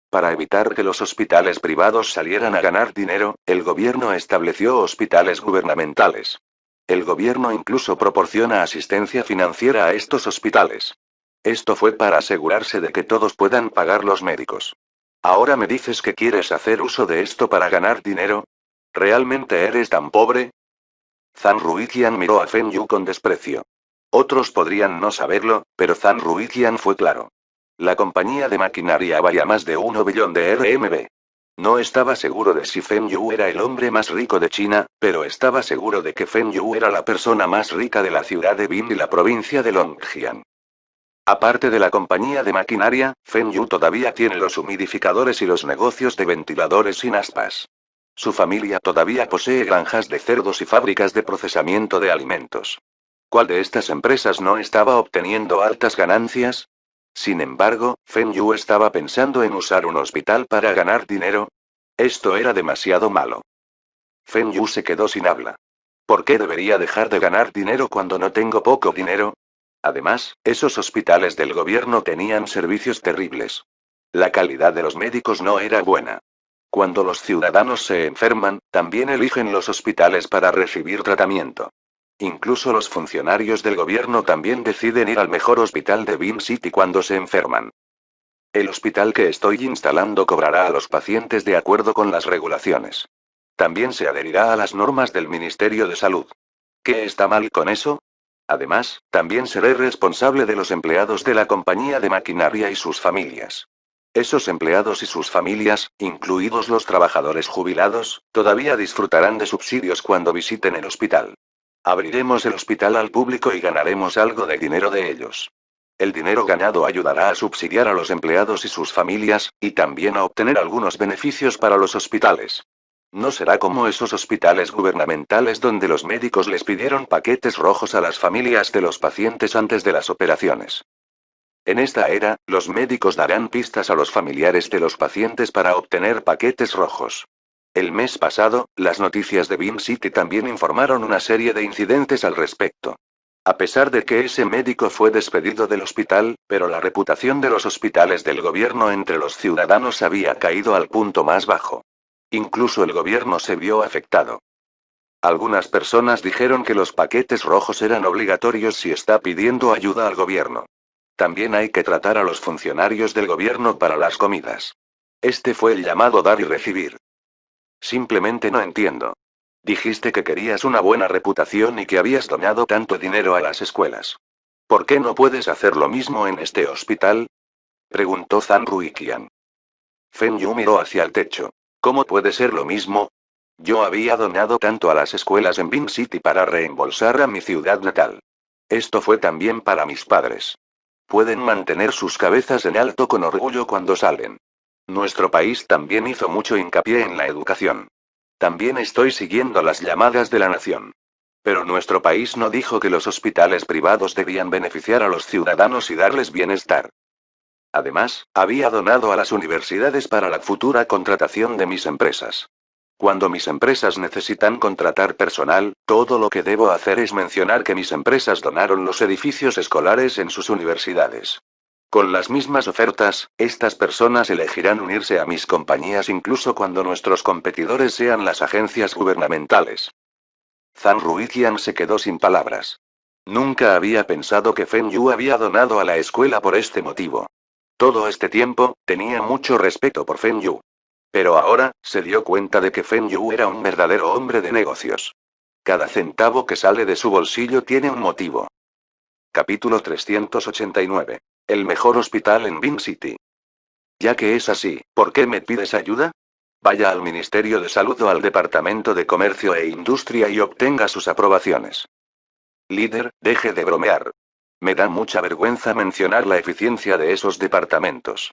Para evitar que los hospitales privados salieran a ganar dinero, el gobierno estableció hospitales gubernamentales. El gobierno incluso proporciona asistencia financiera a estos hospitales. Esto fue para asegurarse de que todos puedan pagar los médicos. ¿Ahora me dices que quieres hacer uso de esto para ganar dinero? ¿Realmente eres tan pobre? Zhang Ruiqian miró a Feng Yu con desprecio. Otros podrían no saberlo, pero Zhang Ruiqian fue claro. La compañía de maquinaria valía más de 1 billón de RMB. No estaba seguro de si Feng Yu era el hombre más rico de China, pero estaba seguro de que Feng Yu era la persona más rica de la ciudad de Bin y la provincia de Longjiang. Aparte de la compañía de maquinaria, Feng Yu todavía tiene los humidificadores y los negocios de ventiladores sin aspas. Su familia todavía posee granjas de cerdos y fábricas de procesamiento de alimentos. ¿Cuál de estas empresas no estaba obteniendo altas ganancias? Sin embargo, Feng Yu estaba pensando en usar un hospital para ganar dinero. Esto era demasiado malo. Feng Yu se quedó sin habla. ¿Por qué debería dejar de ganar dinero cuando no tengo poco dinero? Además, esos hospitales del gobierno tenían servicios terribles. La calidad de los médicos no era buena. Cuando los ciudadanos se enferman, también eligen los hospitales para recibir tratamiento. Incluso los funcionarios del gobierno también deciden ir al mejor hospital de Bin City cuando se enferman. El hospital que estoy instalando cobrará a los pacientes de acuerdo con las regulaciones. También se adherirá a las normas del Ministerio de Salud. ¿Qué está mal con eso? Además, también seré responsable de los empleados de la compañía de maquinaria y sus familias. Esos empleados y sus familias, incluidos los trabajadores jubilados, todavía disfrutarán de subsidios cuando visiten el hospital. Abriremos el hospital al público y ganaremos algo de dinero de ellos. El dinero ganado ayudará a subsidiar a los empleados y sus familias, y también a obtener algunos beneficios para los hospitales. No será como esos hospitales gubernamentales donde los médicos les pidieron paquetes rojos a las familias de los pacientes antes de las operaciones. En esta era, los médicos darán pistas a los familiares de los pacientes para obtener paquetes rojos. El mes pasado, las noticias de Bin City también informaron una serie de incidentes al respecto. A pesar de que ese médico fue despedido del hospital, pero la reputación de los hospitales del gobierno entre los ciudadanos había caído al punto más bajo. Incluso el gobierno se vio afectado. Algunas personas dijeron que los paquetes rojos eran obligatorios si está pidiendo ayuda al gobierno. También hay que tratar a los funcionarios del gobierno para las comidas. Este fue el llamado dar y recibir. Simplemente no entiendo. Dijiste que querías una buena reputación y que habías donado tanto dinero a las escuelas. ¿Por qué no puedes hacer lo mismo en este hospital? Preguntó Zhang Ruiqian. Feng Yu miró hacia el techo. ¿Cómo puede ser lo mismo? Yo había donado tanto a las escuelas en Bean City para reembolsar a mi ciudad natal. Esto fue también para mis padres. Pueden mantener sus cabezas en alto con orgullo cuando salen. Nuestro país también hizo mucho hincapié en la educación. También estoy siguiendo las llamadas de la nación. Pero nuestro país no dijo que los hospitales privados debían beneficiar a los ciudadanos y darles bienestar. Además, había donado a las universidades para la futura contratación de mis empresas. Cuando mis empresas necesitan contratar personal, todo lo que debo hacer es mencionar que mis empresas donaron los edificios escolares en sus universidades. Con las mismas ofertas, estas personas elegirán unirse a mis compañías incluso cuando nuestros competidores sean las agencias gubernamentales. Zhang Ruiqian se quedó sin palabras. Nunca había pensado que Feng Yu había donado a la escuela por este motivo. Todo este tiempo, tenía mucho respeto por Feng Yu. Pero ahora, se dio cuenta de que Feng Yu era un verdadero hombre de negocios. Cada centavo que sale de su bolsillo tiene un motivo. Capítulo 389. El mejor hospital en Bean City. Ya que es así, ¿por qué me pides ayuda? Vaya al Ministerio de Salud o al Departamento de Comercio e Industria y obtenga sus aprobaciones. Líder, deje de bromear. Me da mucha vergüenza mencionar la eficiencia de esos departamentos.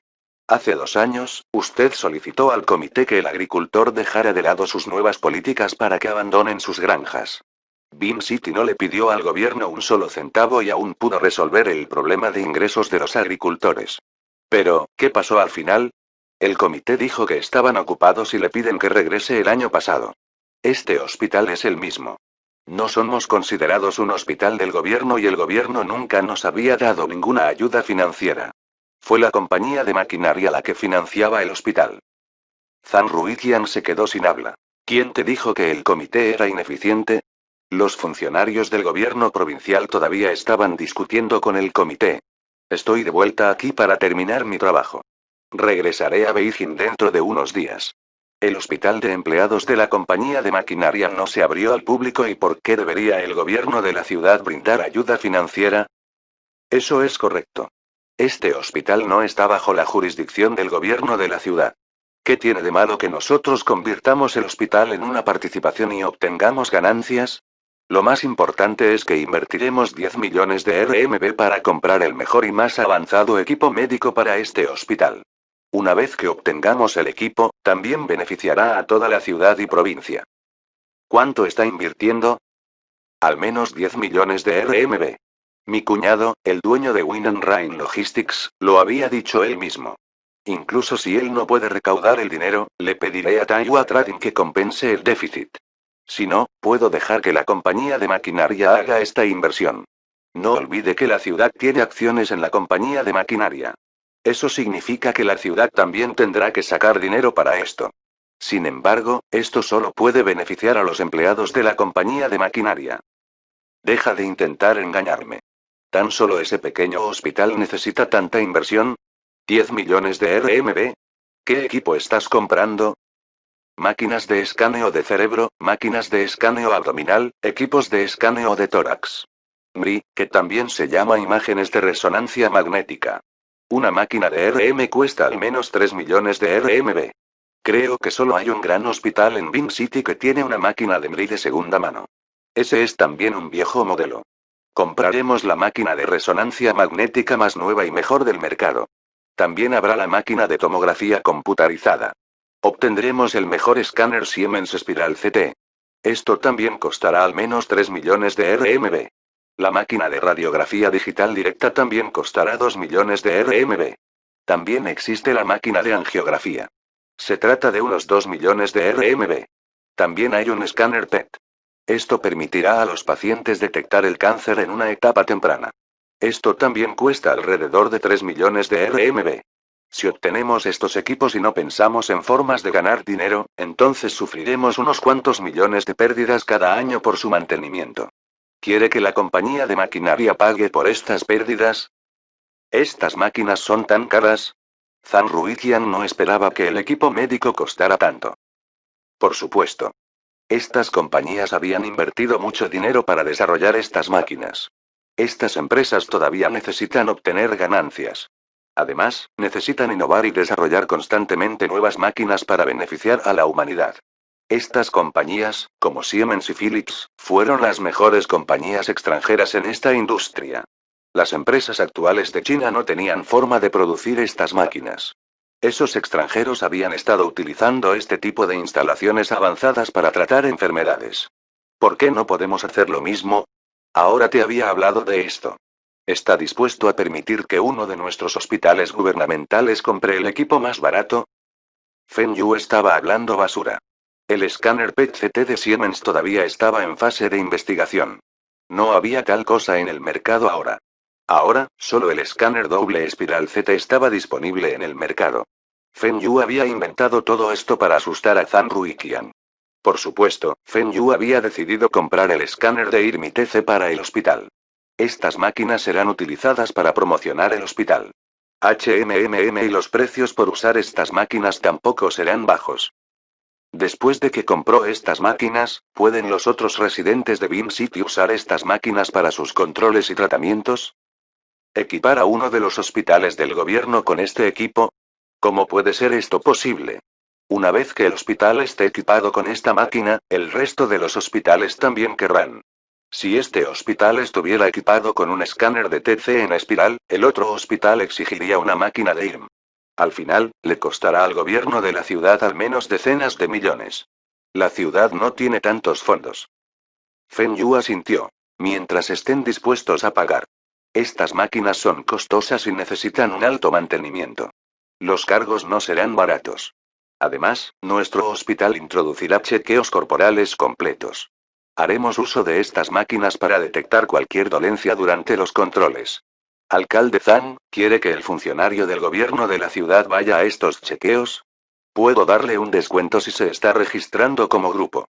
Hace 2 años, usted solicitó al comité que el agricultor dejara de lado sus nuevas políticas para que abandonen sus granjas. Bean City no le pidió al gobierno un solo centavo y aún pudo resolver el problema de ingresos de los agricultores. Pero, ¿qué pasó al final? El comité dijo que estaban ocupados y le piden que regrese el año pasado. Este hospital es el mismo. No somos considerados un hospital del gobierno y el gobierno nunca nos había dado ninguna ayuda financiera. Fue la compañía de maquinaria la que financiaba el hospital. Zhang Ruiqian se quedó sin habla. ¿Quién te dijo que el comité era ineficiente? Los funcionarios del gobierno provincial todavía estaban discutiendo con el comité. Estoy de vuelta aquí para terminar mi trabajo. Regresaré a Beijing dentro de unos días. El hospital de empleados de la compañía de maquinaria no se abrió al público y ¿por qué debería el gobierno de la ciudad brindar ayuda financiera? Eso es correcto. Este hospital no está bajo la jurisdicción del gobierno de la ciudad. ¿Qué tiene de malo que nosotros convirtamos el hospital en una participación y obtengamos ganancias? Lo más importante es que invertiremos 10 millones de RMB para comprar el mejor y más avanzado equipo médico para este hospital. Una vez que obtengamos el equipo, también beneficiará a toda la ciudad y provincia. ¿Cuánto está invirtiendo? Al menos 10 millones de RMB. Mi cuñado, el dueño de Win Rain Logistics, lo había dicho él mismo. Incluso si él no puede recaudar el dinero, le pediré a Taiwan Trading que compense el déficit. Si no, puedo dejar que la compañía de maquinaria haga esta inversión. No olvide que la ciudad tiene acciones en la compañía de maquinaria. Eso significa que la ciudad también tendrá que sacar dinero para esto. Sin embargo, esto solo puede beneficiar a los empleados de la compañía de maquinaria. Deja de intentar engañarme. ¿Tan solo ese pequeño hospital necesita tanta inversión? ¿10 millones de RMB? ¿Qué equipo estás comprando? Máquinas de escaneo de cerebro, máquinas de escaneo abdominal, equipos de escaneo de tórax. MRI, que también se llama imágenes de resonancia magnética. Una máquina de RM cuesta al menos 3 millones de RMB. Creo que solo hay un gran hospital en Bean City que tiene una máquina de MRI de segunda mano. Ese es también un viejo modelo. Compraremos la máquina de resonancia magnética más nueva y mejor del mercado. También habrá la máquina de tomografía computarizada. Obtendremos el mejor escáner Siemens Spiral CT. Esto también costará al menos 3 millones de RMB. La máquina de radiografía digital directa también costará 2 millones de RMB. También existe la máquina de angiografía. Se trata de unos 2 millones de RMB. También hay un escáner PET. Esto permitirá a los pacientes detectar el cáncer en una etapa temprana. Esto también cuesta alrededor de 3 millones de RMB. Si obtenemos estos equipos y no pensamos en formas de ganar dinero, entonces sufriremos unos cuantos millones de pérdidas cada año por su mantenimiento. ¿Quiere que la compañía de maquinaria pague por estas pérdidas? ¿Estas máquinas son tan caras? Zhang Ruiqian no esperaba que el equipo médico costara tanto. Por supuesto. Estas compañías habían invertido mucho dinero para desarrollar estas máquinas. Estas empresas todavía necesitan obtener ganancias. Además, necesitan innovar y desarrollar constantemente nuevas máquinas para beneficiar a la humanidad. Estas compañías, como Siemens y Philips, fueron las mejores compañías extranjeras en esta industria. Las empresas actuales de China no tenían forma de producir estas máquinas. Esos extranjeros habían estado utilizando este tipo de instalaciones avanzadas para tratar enfermedades. ¿Por qué no podemos hacer lo mismo? Ahora te había hablado de esto. ¿Está dispuesto a permitir que uno de nuestros hospitales gubernamentales compre el equipo más barato? Feng Yu estaba hablando basura. El escáner PET-CT de Siemens todavía estaba en fase de investigación. No había tal cosa en el mercado ahora. Ahora, solo el escáner doble espiral Z estaba disponible en el mercado. Feng Yu había inventado todo esto para asustar a Zhang Ruiqian. Por supuesto, Feng Yu había decidido comprar el escáner de IRMI TC para el hospital. Estas máquinas serán utilizadas para promocionar el hospital. Y los precios por usar estas máquinas tampoco serán bajos. Después de que compró estas máquinas, ¿pueden los otros residentes de Beam City usar estas máquinas para sus controles y tratamientos? ¿Equipar a uno de los hospitales del gobierno con este equipo? ¿Cómo puede ser esto posible? Una vez que el hospital esté equipado con esta máquina, el resto de los hospitales también querrán. Si este hospital estuviera equipado con un escáner de TC en espiral, el otro hospital exigiría una máquina de IRM. Al final, le costará al gobierno de la ciudad al menos decenas de millones. La ciudad no tiene tantos fondos. Feng Yu asintió. Mientras estén dispuestos a pagar. Estas máquinas son costosas y necesitan un alto mantenimiento. Los cargos no serán baratos. Además, nuestro hospital introducirá chequeos corporales completos. Haremos uso de estas máquinas para detectar cualquier dolencia durante los controles. Alcalde Zhang, ¿quiere que el funcionario del gobierno de la ciudad vaya a estos chequeos? Puedo darle un descuento si se está registrando como grupo.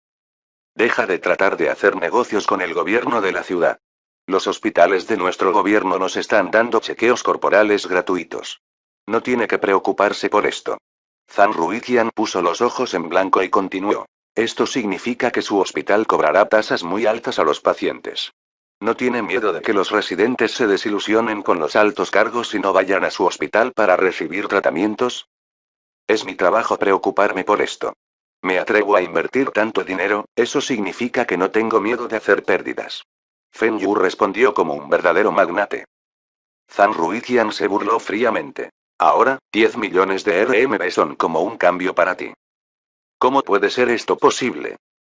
Deja de tratar de hacer negocios con el gobierno de la ciudad. Los hospitales de nuestro gobierno nos están dando chequeos corporales gratuitos. No tiene que preocuparse por esto. Zhang Ruiqian puso los ojos en blanco y continuó. Esto significa que su hospital cobrará tasas muy altas a los pacientes. ¿No tiene miedo de que los residentes se desilusionen con los altos cargos y no vayan a su hospital para recibir tratamientos? Es mi trabajo preocuparme por esto. Me atrevo a invertir tanto dinero, eso significa que no tengo miedo de hacer pérdidas. Feng Yu respondió como un verdadero magnate. Zhang Ruiqian se burló fríamente. Ahora, 10 millones de RMB son como un cambio para ti. ¿Cómo puede ser esto posible?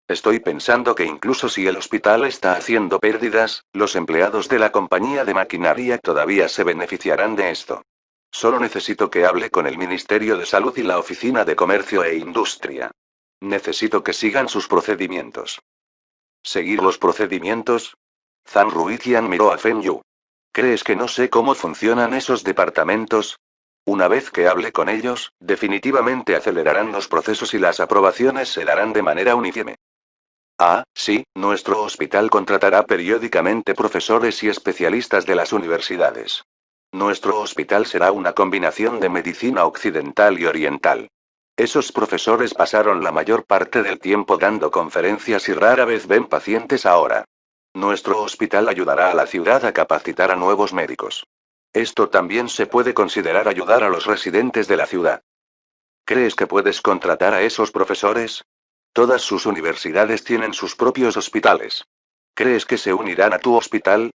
Estoy pensando que incluso si el hospital está haciendo pérdidas, los empleados de la compañía de maquinaria todavía se beneficiarán de esto. Solo necesito que hable con el Ministerio de Salud y la Oficina de Comercio e Industria. Necesito que sigan sus procedimientos. ¿Seguir los procedimientos? Zhang Ruiqian miró a Feng Yu. ¿Crees que no sé cómo funcionan esos departamentos? Una vez que hable con ellos, definitivamente acelerarán los procesos y las aprobaciones se darán de manera uniforme. Ah, sí, nuestro hospital contratará periódicamente profesores y especialistas de las universidades. Nuestro hospital será una combinación de medicina occidental y oriental. Esos profesores pasaron la mayor parte del tiempo dando conferencias y rara vez ven pacientes ahora. Nuestro hospital ayudará a la ciudad a capacitar a nuevos médicos. Esto también se puede considerar ayudar a los residentes de la ciudad. ¿Crees que puedes contratar a esos profesores? Todas sus universidades tienen sus propios hospitales. ¿Crees que se unirán a tu hospital?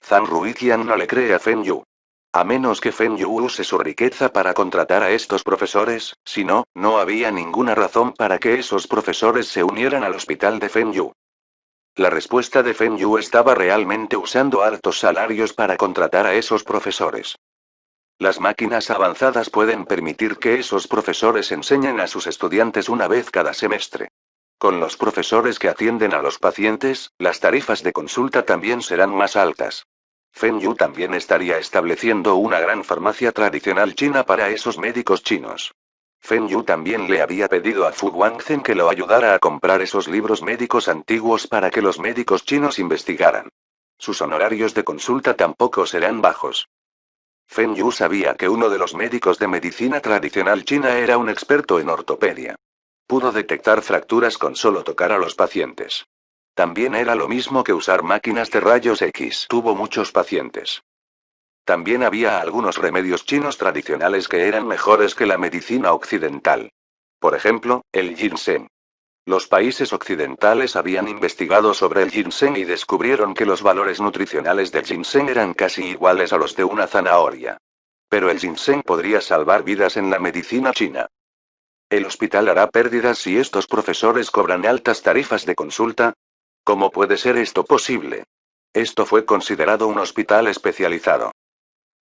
Zhang Ruiqian no le cree a Feng Yu. A menos que Feng Yu use su riqueza para contratar a estos profesores, si no, no había ninguna razón para que esos profesores se unieran al hospital de Feng Yu. La respuesta de Feng Yu estaba realmente usando altos salarios para contratar a esos profesores. Las máquinas avanzadas pueden permitir que esos profesores enseñen a sus estudiantes una vez cada semestre. Con los profesores que atienden a los pacientes, las tarifas de consulta también serán más altas. Feng Yu también estaría estableciendo una gran farmacia tradicional china para esos médicos chinos. Feng Yu también le había pedido a Fu Guangzhen que lo ayudara a comprar esos libros médicos antiguos para que los médicos chinos investigaran. Sus honorarios de consulta tampoco serán bajos. Feng Yu sabía que uno de los médicos de medicina tradicional china era un experto en ortopedia. Pudo detectar fracturas con solo tocar a los pacientes. También era lo mismo que usar máquinas de rayos X. Tuvo muchos pacientes. También había algunos remedios chinos tradicionales que eran mejores que la medicina occidental. Por ejemplo, el ginseng. Los países occidentales habían investigado sobre el ginseng y descubrieron que los valores nutricionales del ginseng eran casi iguales a los de una zanahoria. Pero el ginseng podría salvar vidas en la medicina china. ¿El hospital hará pérdidas si estos profesores cobran altas tarifas de consulta? ¿Cómo puede ser esto posible? Esto fue considerado un hospital especializado.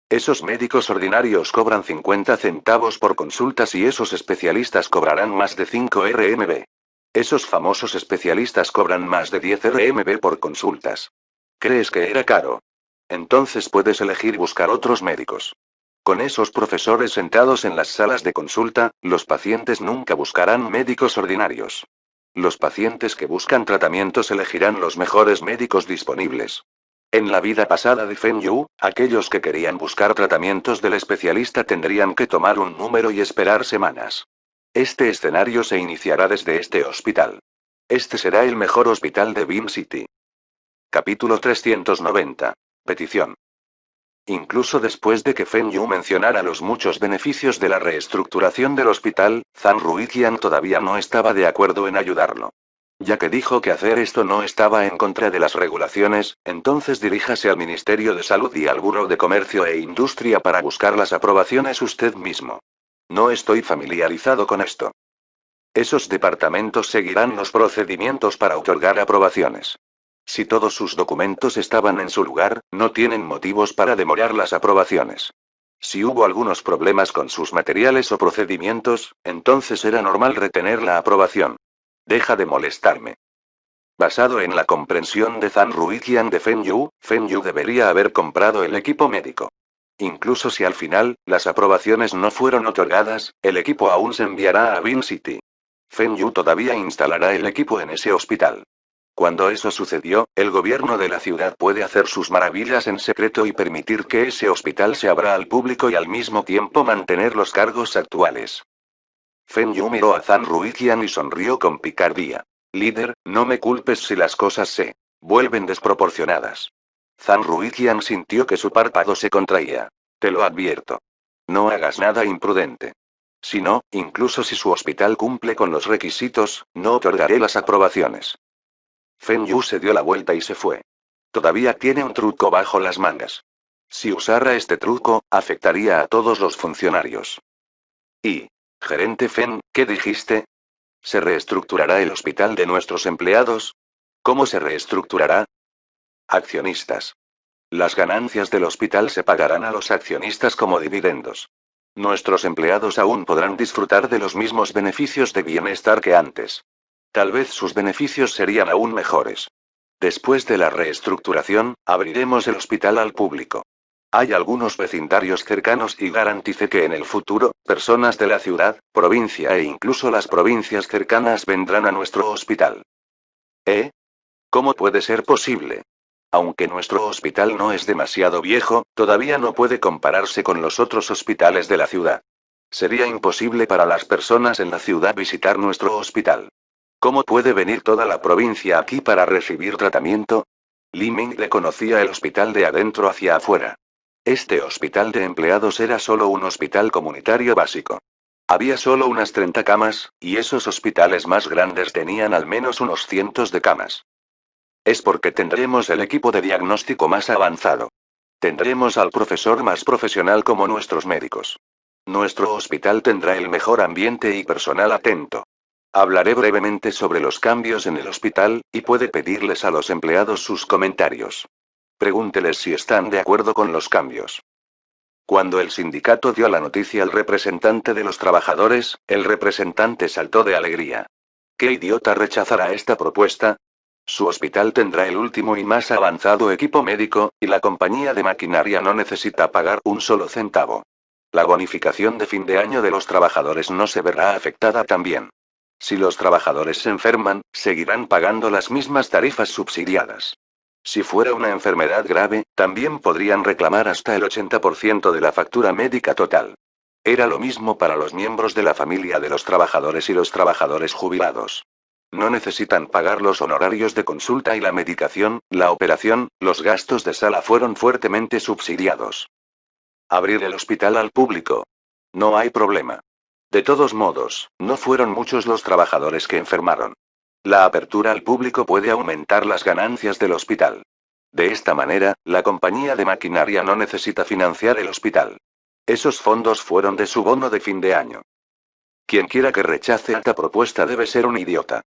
Esos médicos ordinarios cobran 50 centavos por consultas y esos especialistas cobrarán más de 5 RMB. Esos famosos especialistas cobran más de 10 RMB por consultas. ¿Crees que era caro? Entonces puedes elegir buscar otros médicos. Con esos profesores sentados en las salas de consulta, los pacientes nunca buscarán médicos ordinarios. Los pacientes que buscan tratamientos elegirán los mejores médicos disponibles. En la vida pasada de Feng Yu, aquellos que querían buscar tratamientos del especialista tendrían que tomar un número y esperar semanas. Este escenario se iniciará desde este hospital. Este será el mejor hospital de Beam City. Capítulo 390. Petición. Incluso después de que Feng Yu mencionara los muchos beneficios de la reestructuración del hospital, Zhang Ruiqian todavía no estaba de acuerdo en ayudarlo. Ya que dijo que hacer esto no estaba en contra de las regulaciones, entonces diríjase al Ministerio de Salud y al Buró de Comercio e Industria para buscar las aprobaciones usted mismo. No estoy familiarizado con esto. Esos departamentos seguirán los procedimientos para otorgar aprobaciones. Si todos sus documentos estaban en su lugar, no tienen motivos para demorar las aprobaciones. Si hubo algunos problemas con sus materiales o procedimientos, entonces era normal retener la aprobación. Deja de molestarme. Basado en la comprensión de Zhang Ruiqian de Feng Yu debería haber comprado el equipo médico. Incluso si al final, las aprobaciones no fueron otorgadas, el equipo aún se enviará a Beam City. Feng Yu todavía instalará el equipo en ese hospital. Cuando eso sucedió, el gobierno de la ciudad puede hacer sus maravillas en secreto y permitir que ese hospital se abra al público y al mismo tiempo mantener los cargos actuales. Feng Yu miró a Zhang Ruiqian y sonrió con picardía. Líder, no me culpes si las cosas se vuelven desproporcionadas. Zhang Ruiqian sintió que su párpado se contraía. Te lo advierto. No hagas nada imprudente. Si no, incluso si su hospital cumple con los requisitos, no otorgaré las aprobaciones. Feng Yu se dio la vuelta y se fue. Todavía tiene un truco bajo las mangas. Si usara este truco, afectaría a todos los funcionarios. Y, gerente Feng, ¿qué dijiste? ¿Se reestructurará el hospital de nuestros empleados? ¿Cómo se reestructurará? Accionistas. Las ganancias del hospital se pagarán a los accionistas como dividendos. Nuestros empleados aún podrán disfrutar de los mismos beneficios de bienestar que antes. Tal vez sus beneficios serían aún mejores. Después de la reestructuración, abriremos el hospital al público. Hay algunos vecindarios cercanos y garantice que en el futuro, personas de la ciudad, provincia e incluso las provincias cercanas vendrán a nuestro hospital. ¿Eh? ¿Cómo puede ser posible? Aunque nuestro hospital no es demasiado viejo, todavía no puede compararse con los otros hospitales de la ciudad. Sería imposible para las personas en la ciudad visitar nuestro hospital. ¿Cómo puede venir toda la provincia aquí para recibir tratamiento? Li Ming le conocía el hospital de adentro hacia afuera. Este hospital de empleados era solo un hospital comunitario básico. Había solo unas 30 camas, y esos hospitales más grandes tenían al menos unos cientos de camas. Es porque tendremos el equipo de diagnóstico más avanzado. Tendremos al profesor más profesional como nuestros médicos. Nuestro hospital tendrá el mejor ambiente y personal atento. Hablaré brevemente sobre los cambios en el hospital, y puede pedirles a los empleados sus comentarios. Pregúnteles si están de acuerdo con los cambios. Cuando el sindicato dio la noticia al representante de los trabajadores, el representante saltó de alegría. ¿Qué idiota rechazará esta propuesta? Su hospital tendrá el último y más avanzado equipo médico, y la compañía de maquinaria no necesita pagar un solo centavo. La bonificación de fin de año de los trabajadores no se verá afectada también. Si los trabajadores se enferman, seguirán pagando las mismas tarifas subsidiadas. Si fuera una enfermedad grave, también podrían reclamar hasta el 80% de la factura médica total. Era lo mismo para los miembros de la familia de los trabajadores y los trabajadores jubilados. No necesitan pagar los honorarios de consulta y la medicación, la operación, los gastos de sala fueron fuertemente subsidiados. Abrir el hospital al público. No hay problema. De todos modos, no fueron muchos los trabajadores que enfermaron. La apertura al público puede aumentar las ganancias del hospital. De esta manera, la compañía de maquinaria no necesita financiar el hospital. Esos fondos fueron de su bono de fin de año. Quien quiera que rechace esta propuesta debe ser un idiota.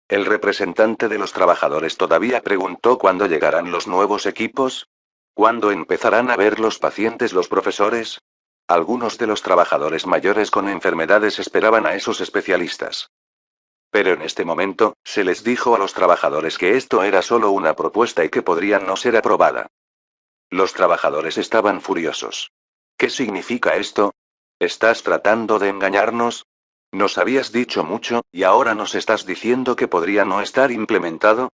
El representante de los trabajadores todavía preguntó cuándo llegarán los nuevos equipos. ¿Cuándo empezarán a ver los pacientes los profesores? Algunos de los trabajadores mayores con enfermedades esperaban a esos especialistas. Pero en este momento, se les dijo a los trabajadores que esto era solo una propuesta y que podría no ser aprobada. Los trabajadores estaban furiosos. ¿Qué significa esto? ¿Estás tratando de engañarnos? Nos habías dicho mucho, y ahora nos estás diciendo que podría no estar implementado.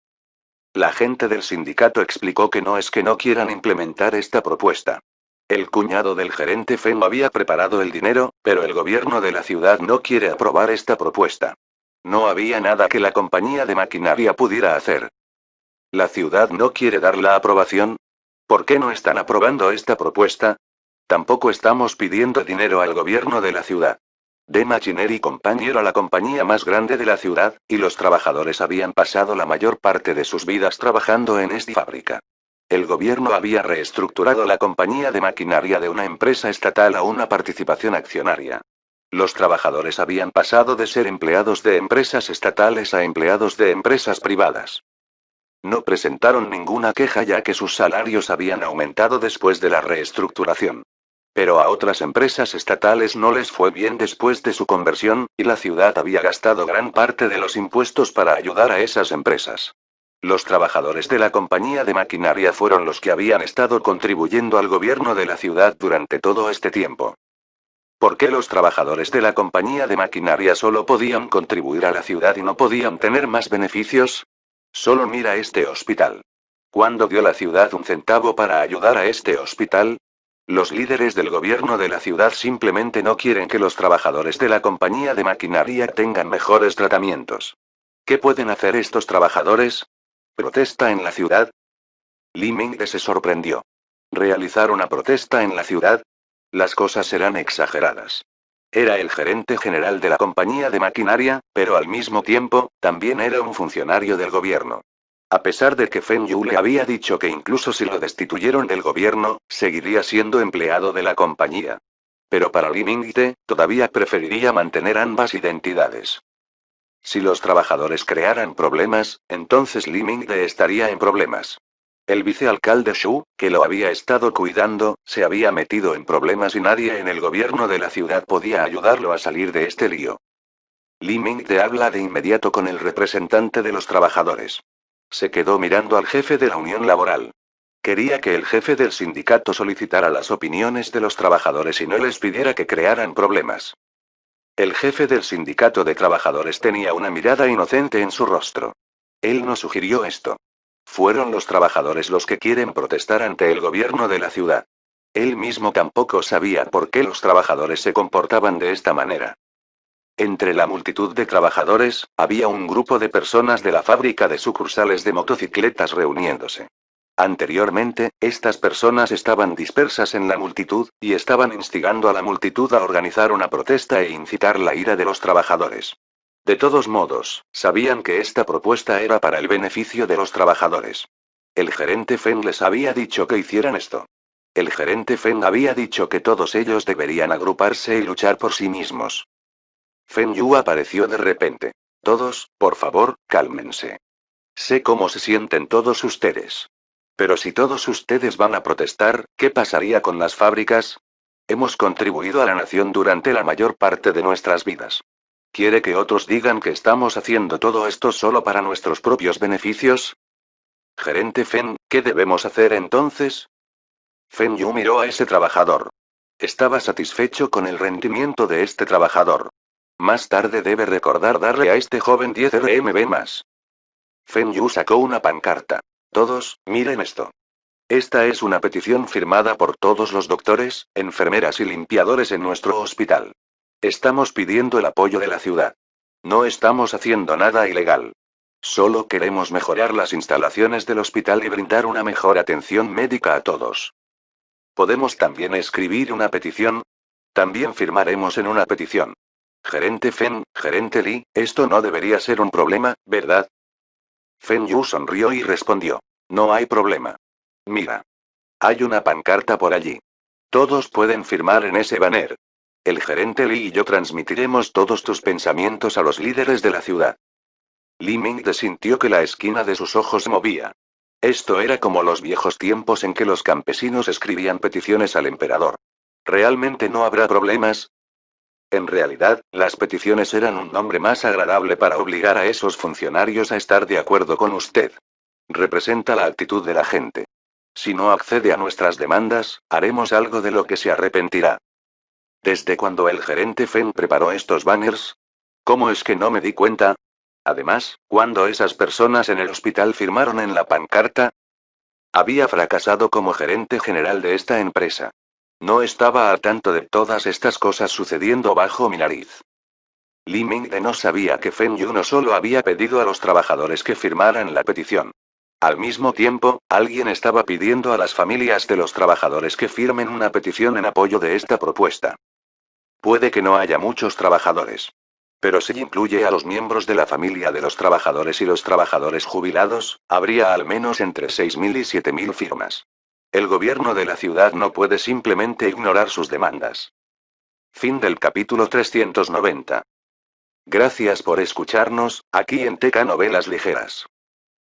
La gente del sindicato explicó que no es que no quieran implementar esta propuesta. El cuñado del gerente Feng había preparado el dinero, pero el gobierno de la ciudad no quiere aprobar esta propuesta. No había nada que la compañía de maquinaria pudiera hacer. ¿La ciudad no quiere dar la aprobación? ¿Por qué no están aprobando esta propuesta? Tampoco estamos pidiendo dinero al gobierno de la ciudad. The Machinery Company era la compañía más grande de la ciudad, y los trabajadores habían pasado la mayor parte de sus vidas trabajando en esta fábrica. El gobierno había reestructurado la compañía de maquinaria de una empresa estatal a una participación accionaria. Los trabajadores habían pasado de ser empleados de empresas estatales a empleados de empresas privadas. No presentaron ninguna queja ya que sus salarios habían aumentado después de la reestructuración. Pero a otras empresas estatales no les fue bien después de su conversión, y la ciudad había gastado gran parte de los impuestos para ayudar a esas empresas. Los trabajadores de la compañía de maquinaria fueron los que habían estado contribuyendo al gobierno de la ciudad durante todo este tiempo. ¿Por qué los trabajadores de la compañía de maquinaria solo podían contribuir a la ciudad y no podían tener más beneficios? Solo mira este hospital. ¿Cuándo dio la ciudad un centavo para ayudar a este hospital? Los líderes del gobierno de la ciudad simplemente no quieren que los trabajadores de la compañía de maquinaria tengan mejores tratamientos. ¿Qué pueden hacer estos trabajadores? ¿Protesta en la ciudad? Li Mingde se sorprendió. ¿Realizar una protesta en la ciudad? Las cosas serán exageradas. Era el gerente general de la compañía de maquinaria, pero al mismo tiempo, también era un funcionario del gobierno. A pesar de que Feng Yu le había dicho que incluso si lo destituyeron del gobierno, seguiría siendo empleado de la compañía. Pero para Li Mingde, todavía preferiría mantener ambas identidades. Si los trabajadores crearan problemas, entonces Li Mingde estaría en problemas. El vicealcalde Shu, que lo había estado cuidando, se había metido en problemas y nadie en el gobierno de la ciudad podía ayudarlo a salir de este lío. Li Mingde habla de inmediato con el representante de los trabajadores. Se quedó mirando al jefe de la unión laboral. Quería que el jefe del sindicato solicitara las opiniones de los trabajadores y no les pidiera que crearan problemas. El jefe del sindicato de trabajadores tenía una mirada inocente en su rostro. Él no sugirió esto. Fueron los trabajadores los que quieren protestar ante el gobierno de la ciudad. Él mismo tampoco sabía por qué los trabajadores se comportaban de esta manera. Entre la multitud de trabajadores, había un grupo de personas de la fábrica de sucursales de motocicletas reuniéndose. Anteriormente, estas personas estaban dispersas en la multitud, y estaban instigando a la multitud a organizar una protesta e incitar la ira de los trabajadores. De todos modos, sabían que esta propuesta era para el beneficio de los trabajadores. El gerente Feng les había dicho que hicieran esto. El gerente Feng había dicho que todos ellos deberían agruparse y luchar por sí mismos. Feng Yu apareció de repente. Todos, por favor, cálmense. Sé cómo se sienten todos ustedes. Pero si todos ustedes van a protestar, ¿qué pasaría con las fábricas? Hemos contribuido a la nación durante la mayor parte de nuestras vidas. ¿Quiere que otros digan que estamos haciendo todo esto solo para nuestros propios beneficios? Gerente Feng, ¿qué debemos hacer entonces? Feng Yu miró a ese trabajador. Estaba satisfecho con el rendimiento de este trabajador. Más tarde debe recordar darle a este joven 10 RMB más. Feng Yu sacó una pancarta. Todos, miren esto. Esta es una petición firmada por todos los doctores, enfermeras y limpiadores en nuestro hospital. Estamos pidiendo el apoyo de la ciudad. No estamos haciendo nada ilegal. Solo queremos mejorar las instalaciones del hospital y brindar una mejor atención médica a todos. Podemos también escribir una petición. También firmaremos en una petición. Gerente Feng, gerente Li, esto no debería ser un problema, ¿verdad? Feng Yu sonrió y respondió. No hay problema. Mira. Hay una pancarta por allí. Todos pueden firmar en ese banner. El gerente Li y yo transmitiremos todos tus pensamientos a los líderes de la ciudad. Li Ming sintió que la esquina de sus ojos se movía. Esto era como los viejos tiempos en que los campesinos escribían peticiones al emperador. ¿Realmente no habrá problemas? En realidad, las peticiones eran un nombre más agradable para obligar a esos funcionarios a estar de acuerdo con usted. Representa la actitud de la gente. Si no accede a nuestras demandas, haremos algo de lo que se arrepentirá. ¿Desde cuando el gerente Feng preparó estos banners? ¿Cómo es que no me di cuenta? Además, ¿cuándo esas personas en el hospital firmaron en la pancarta? Había fracasado como gerente general de esta empresa. No estaba al tanto de todas estas cosas sucediendo bajo mi nariz. Li Mingde no sabía que Feng Yu no solo había pedido a los trabajadores que firmaran la petición. Al mismo tiempo, alguien estaba pidiendo a las familias de los trabajadores que firmen una petición en apoyo de esta propuesta. Puede que no haya muchos trabajadores. Pero si incluye a los miembros de la familia de los trabajadores y los trabajadores jubilados, habría al menos entre 6.000 y 7.000 firmas. El gobierno de la ciudad no puede simplemente ignorar sus demandas. Fin del capítulo 390. Gracias por escucharnos, aquí en TK Novelas Ligeras.